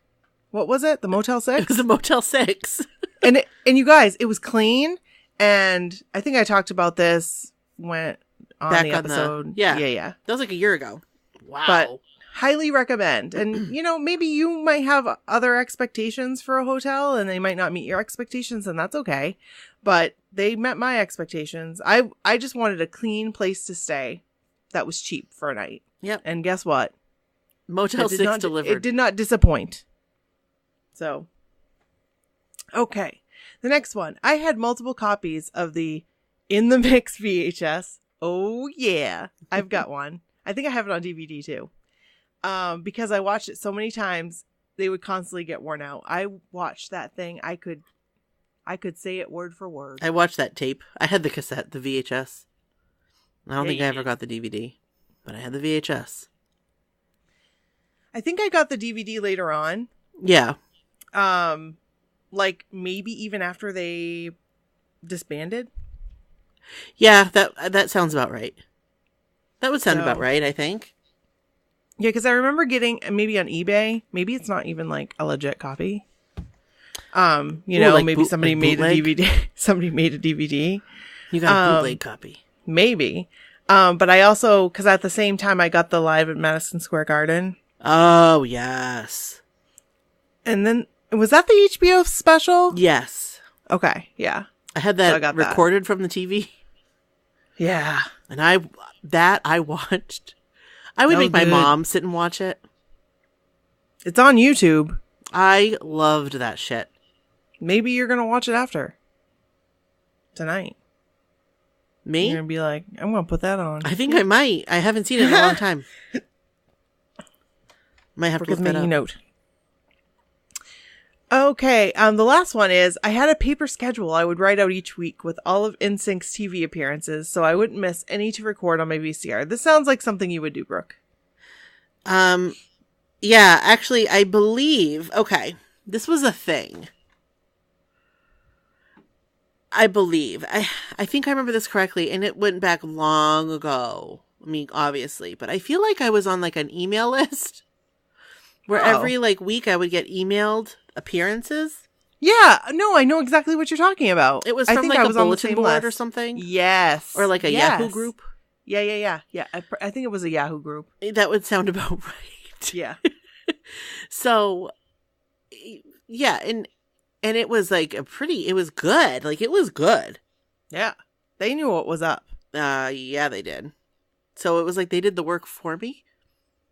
What was it? The Motel 6? It was a Motel 6. and you guys, it was clean. And I think I talked about this went on Back the on the- episode. yeah. Yeah. That was like a year ago. Wow. But highly recommend. And, maybe you might have other expectations for a hotel and they might not meet your expectations, and that's okay. But they met my expectations. I just wanted a clean place to stay that was cheap for a night. Yep. And guess what? Motel 6 delivered. It did not disappoint. So, okay. The next one. I had multiple copies of the In the Mix VHS. Oh, yeah. I've got one. I think I have it on DVD, too. Because I watched it so many times, they would constantly get worn out. I watched that thing. I could say it word for word. I watched that tape. I had the cassette, the VHS. I don't think I ever got the DVD, but I had the VHS. I think I got the DVD later on. Yeah. Like maybe even after they disbanded. Yeah, that sounds about right. That would sound about right, I think. Yeah, because I remember getting maybe on eBay. Maybe it's not even like a legit copy. Like maybe somebody made a bootleg? DVD. Somebody made a DVD. You got a bootleg copy. Maybe. But I also, because at the same time I got the Live at Madison Square Garden. Oh, yes. And then, was that the HBO special? Yes. Okay, yeah. I had So I that got that. recorded from the TV. Yeah. And I watched. I would Oh, make my good. mom sit and watch it. It's on YouTube. I loved that shit. Maybe you're going to watch it after. Tonight. Me? You're going to be like, I'm going to put that on. I think I might. I haven't seen it in a long time. Might have to look that Making up. a note. Okay, the last one is I had a paper schedule I would write out each week with all of NSYNC's TV appearances so I wouldn't miss any to record on my VCR. This sounds like something you would do, Brooke. Yeah, actually, I believe. Okay, this was a thing. I believe. I think I remember this correctly, and it went back long ago. I mean, obviously, but I feel like I was on like an email list where every like week I would get emailed appearances. Yeah, no, I know exactly what you're talking about. It was I from think like I a was on the bulletin same board list. or something. Yes. Or like a Yes. Yahoo group. Yeah. I think it was a Yahoo group. That would sound about right. Yeah. So, yeah, and it was like it was good. Like, it was good. Yeah. They knew what was up. Yeah, they did. So it was like they did the work for me.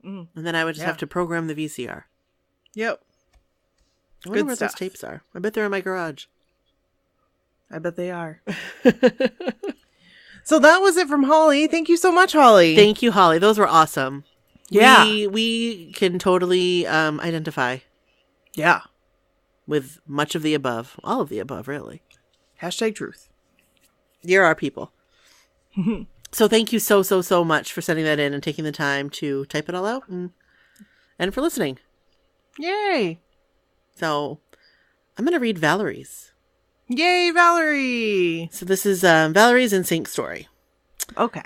Mm. And then I would just have to program the VCR. Yep. I wonder Good where stuff. those tapes are. I bet they're in my garage. I bet they are. So that was it from Holly. Thank you so much, Holly. Thank you, Holly. Those were awesome. Yeah. We can totally identify Yeah. with much of the above. All of the above, really. Hashtag truth. You're our people. So thank you so much for sending that in and taking the time to type it all out and for listening. Yay. So I'm going to read Valerie's. Yay, Valerie. So this is Valerie's NSYNC story. Okay.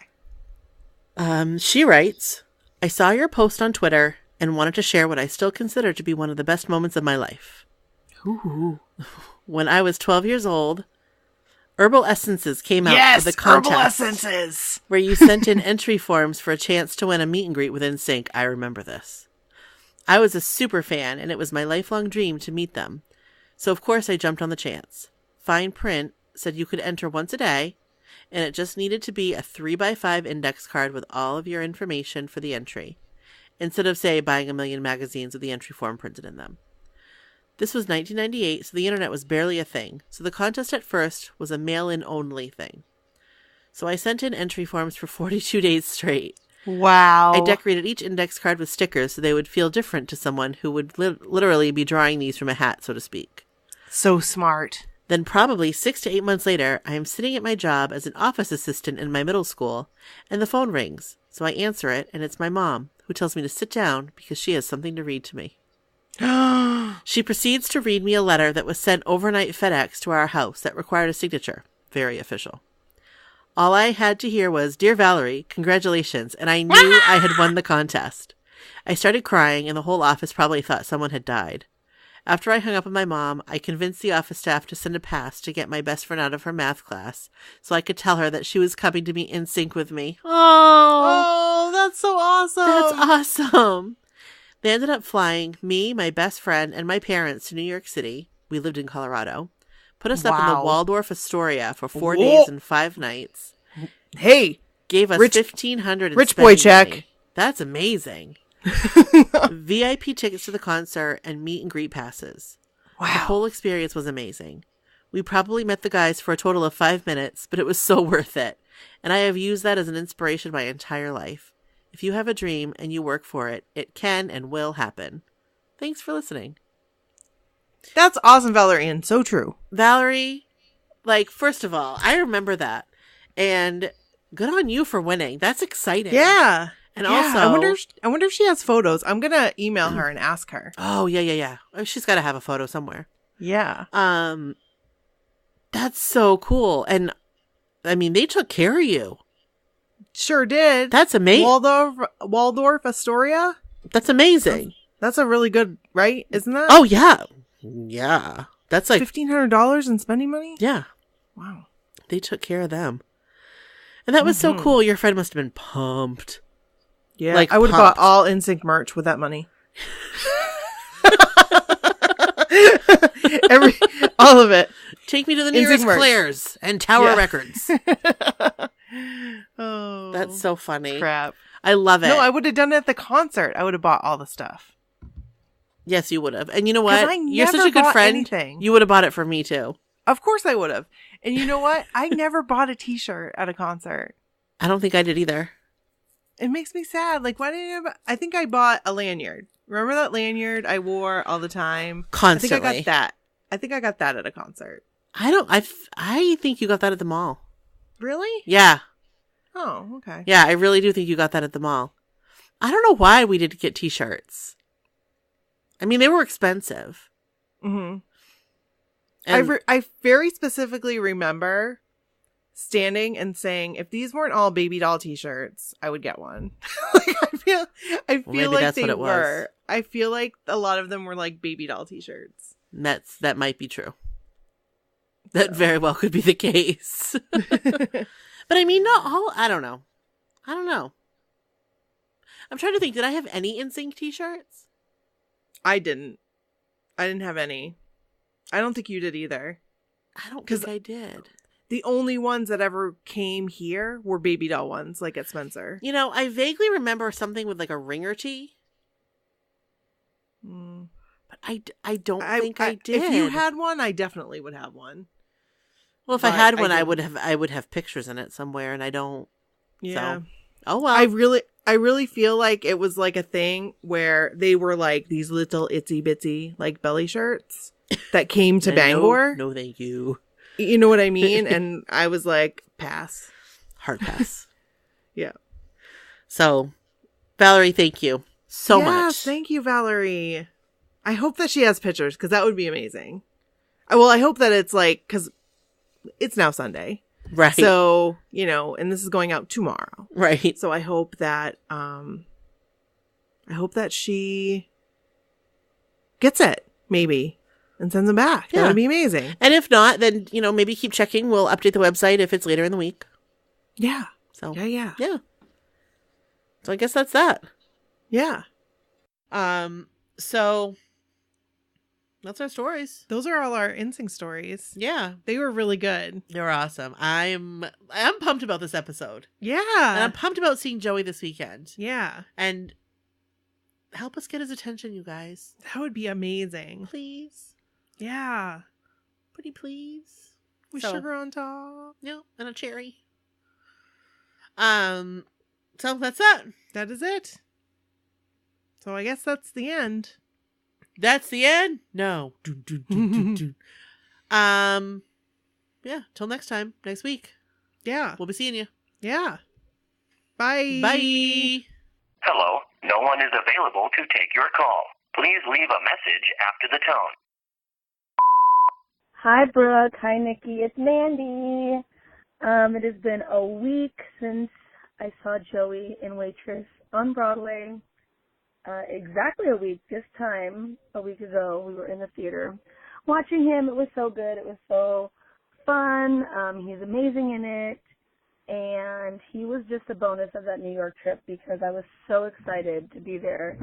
She writes, I saw your post on Twitter and wanted to share what I still consider to be one of the best moments of my life. Ooh. When I was 12 years old, Herbal Essences came out with a contest Herbal Essences. where you sent in entry forms for a chance to win a meet and greet with NSYNC. I remember this. I was a super fan, and it was my lifelong dream to meet them. So, of course, I jumped on the chance. Fine print said you could enter once a day, and it just needed to be a 3x5 index card with all of your information for the entry, instead of, say, buying a million magazines with the entry form printed in them. This was 1998, so the internet was barely a thing, so the contest at first was a mail-in only thing. So I sent in entry forms for 42 days straight. Wow. I decorated each index card with stickers so they would feel different to someone who would literally be drawing these from a hat, so to speak. So smart. Then probably 6 to 8 months later, I am sitting at my job as an office assistant in my middle school, and the phone rings. So I answer it, and it's my mom, who tells me to sit down because she has something to read to me. She proceeds to read me a letter that was sent overnight FedEx to our house that required a signature. Very official. All I had to hear was, Dear Valerie, congratulations, and I knew I had won the contest. I started crying, and the whole office probably thought someone had died. After I hung up with my mom, I convinced the office staff to send a pass to get my best friend out of her math class so I could tell her that she was coming to be in sync with me. Oh, that's so awesome. That's awesome. They ended up flying me, my best friend, and my parents to New York City. We lived in Colorado. Put us up in the Wow. Waldorf Astoria for 4 Whoa. days and 5 nights. Hey, Gave us $1,500 in rich boy spending check. money. That's amazing. VIP tickets to the concert and meet and greet passes. Wow. The whole experience was amazing. We probably met the guys for a total of 5 minutes, but it was so worth it. And I have used that as an inspiration my entire life. If you have a dream and you work for it, it can and will happen. Thanks for listening. That's awesome, Valerie, and so true. Valerie, like, first of all, I remember that. And good on you for winning. That's exciting. Yeah. And Yeah, also, I wonder if she has photos. I'm gonna email her and ask her. oh, yeah. Oh, she's got to have a photo somewhere. Yeah. That's so cool. And I mean, they took care of you. Sure did. That's amazing. Waldorf Astoria? That's amazing. That's a really good, right? Isn't that? Oh, yeah. Yeah. That's like, $1,500 in spending money? yeah, Wow. they took care of them. And that was so cool. Your friend must have been pumped. Yeah. Like, I would have bought pumped. all NSYNC merch with that money. All of it. Take me to the NSYNC nearest merch. Claire's and Tower Yeah. Records. Oh. That's so funny. crap. I love it. No, I would have done it at the concert. I would have bought all the stuff. Yes, you would have. And you know 'Cause what? I You're such never a good bought friend. anything. You would have bought it for me too. Of course I would have. And you know what? I never bought a t-shirt at a concert. I don't think I did either. It makes me sad. Like, why didn't I think I bought a lanyard. Remember that lanyard I wore all the time? Constantly. I think I got that. I think I got that at a concert. I think you got that at the mall. Really? Yeah. Oh, okay. Yeah, I really do think you got that at the mall. I don't know why we didn't get t-shirts. I mean, they were expensive. Mm-hmm. And I very specifically remember standing and saying, if these weren't all baby doll t-shirts, I would get one. Like, I feel maybe like that's they what it was. were. I feel like a lot of them were like baby doll t-shirts. that might be true. That very well could be the case. But I mean, not all. I don't know. I'm trying to think. Did I have any NSYNC t-shirts? I didn't have any. I don't think you did either. I don't think I did. The only ones that ever came here were baby doll ones, like at Spencer. You know, I vaguely remember something with like a ringer tee, but I don't think I did. If you had one, I definitely would have one. Well, if I but had I one, I didn't. would have pictures in it somewhere, and I don't. Yeah. So. Oh well. I really feel like it was like a thing where they were like these little itsy bitsy like belly shirts that came to Bangor. No, thank you. You know what I mean? And I was like, pass. Hard pass. Yeah. So, Valerie, thank you so much. Thank you, Valerie. I hope that she has pictures because that would be amazing. Well, I hope that it's like, because it's now Sunday. Right. So, you know, and this is going out tomorrow. Right. So I hope that she gets it, maybe, and sends them back. Yeah. That would be amazing. And if not, then, you know, maybe keep checking. We'll update the website if it's later in the week. Yeah. So, Yeah. yeah. So I guess that's that. Yeah. So that's our stories. Those are all our NSYNC stories. Yeah. They were really good. They were awesome. I'm pumped about this episode. And Yeah. I'm pumped about seeing Joey this weekend. Yeah. And help us get his attention, you guys. That would be amazing. Please. Yeah. Pretty please. With So- sugar on top. Yeah, and a cherry. So that's that. That is it. So I guess that's the end. That's the end? No. Yeah, till next time, next week. Yeah. We'll be seeing you. Yeah. Bye. Bye. Hello, no one is available to take your call. Please leave a message after the tone. Hi, Brooke. Hi, Nikki. It's Mandy. It has been a week since I saw Joey in Waitress on Broadway. exactly a week. This time, a week ago, we were in the theater watching him. It was so good. It was so fun. He's amazing in it. And he was just a bonus of that New York trip because I was so excited to be there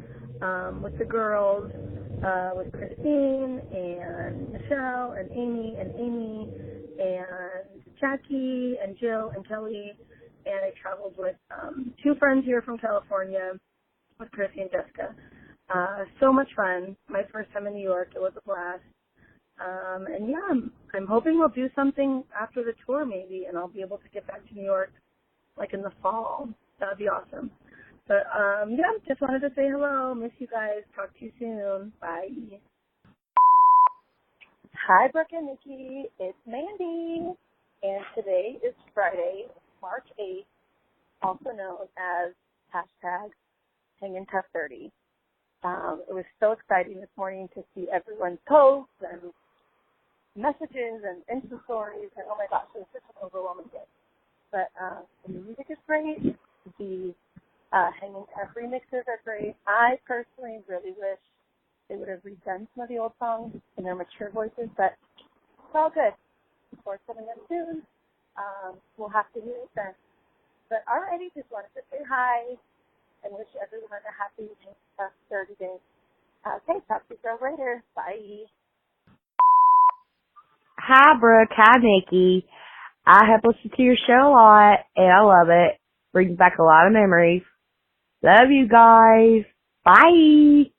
with the girls, with Christine and Michelle and Amy and Jackie and Jill and Kelly. And I traveled with 2 friends here from California with Chrissy and Jessica. So much fun. My first time in New York. It was a blast. And yeah, I'm hoping we'll do something after the tour maybe, and I'll be able to get back to New York like in the fall. That'd be awesome. But yeah, just wanted to say hello. Miss you guys. Talk to you soon. Bye. Hi, Brooke and Nikki. It's Mandy. And today is Friday, March 8th, also known as hashtag Hanging Tough 30. It was so exciting this morning to see everyone's posts and messages and Insta stories, and oh my gosh, it was such an overwhelming day. But the music is great. The Hanging Tough remixes are great. I personally really wish they would have redone some of the old songs in their mature voices, but it's all good. Tour's coming up soon. We'll have to hear it then. But alrighty, just wanted to say hi and wish everyone a happy Hanging Tough 30 days. Okay, talk to you girls later. Bye. Hi, Brooke. Hi, Nikki. I have listened to your show a lot, and I love it. Brings back a lot of memories. Love you guys. Bye.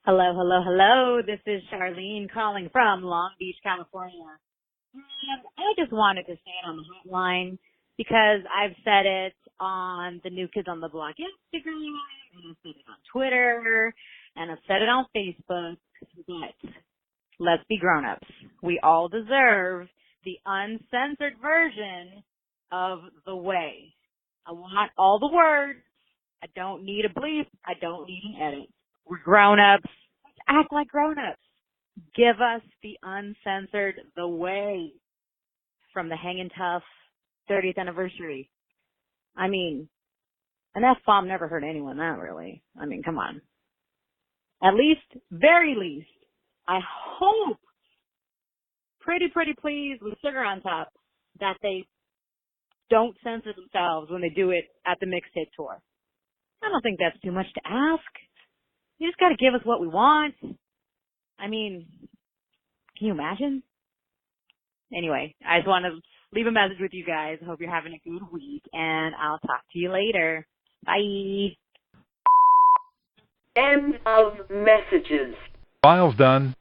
Hello, hello, hello. This is Charlene calling from Long Beach, California. And I just wanted to say it on the hotline because I've said it on the New Kids on the Block Instagram, and I've said it on Twitter, and I've said it on Facebook, but let's be grown-ups. We all deserve the uncensored version of The Way. I want all the words. I don't need a bleep. I don't need an edit. We're grown-ups. Act like grown-ups. Give us the uncensored The Way from the Hangin' Tough 30th anniversary. I mean, an F-bomb never hurt anyone, that really. I mean, come on. At least, very least, I hope, pretty please, with sugar on top, that they don't censor themselves when they do it at the mixtape tour. I don't think that's too much to ask. You just got to give us what we want. I mean, can you imagine? Anyway, I just want to leave a message with you guys. I hope you're having a good week, and I'll talk to you later. Bye. End of messages. Files done.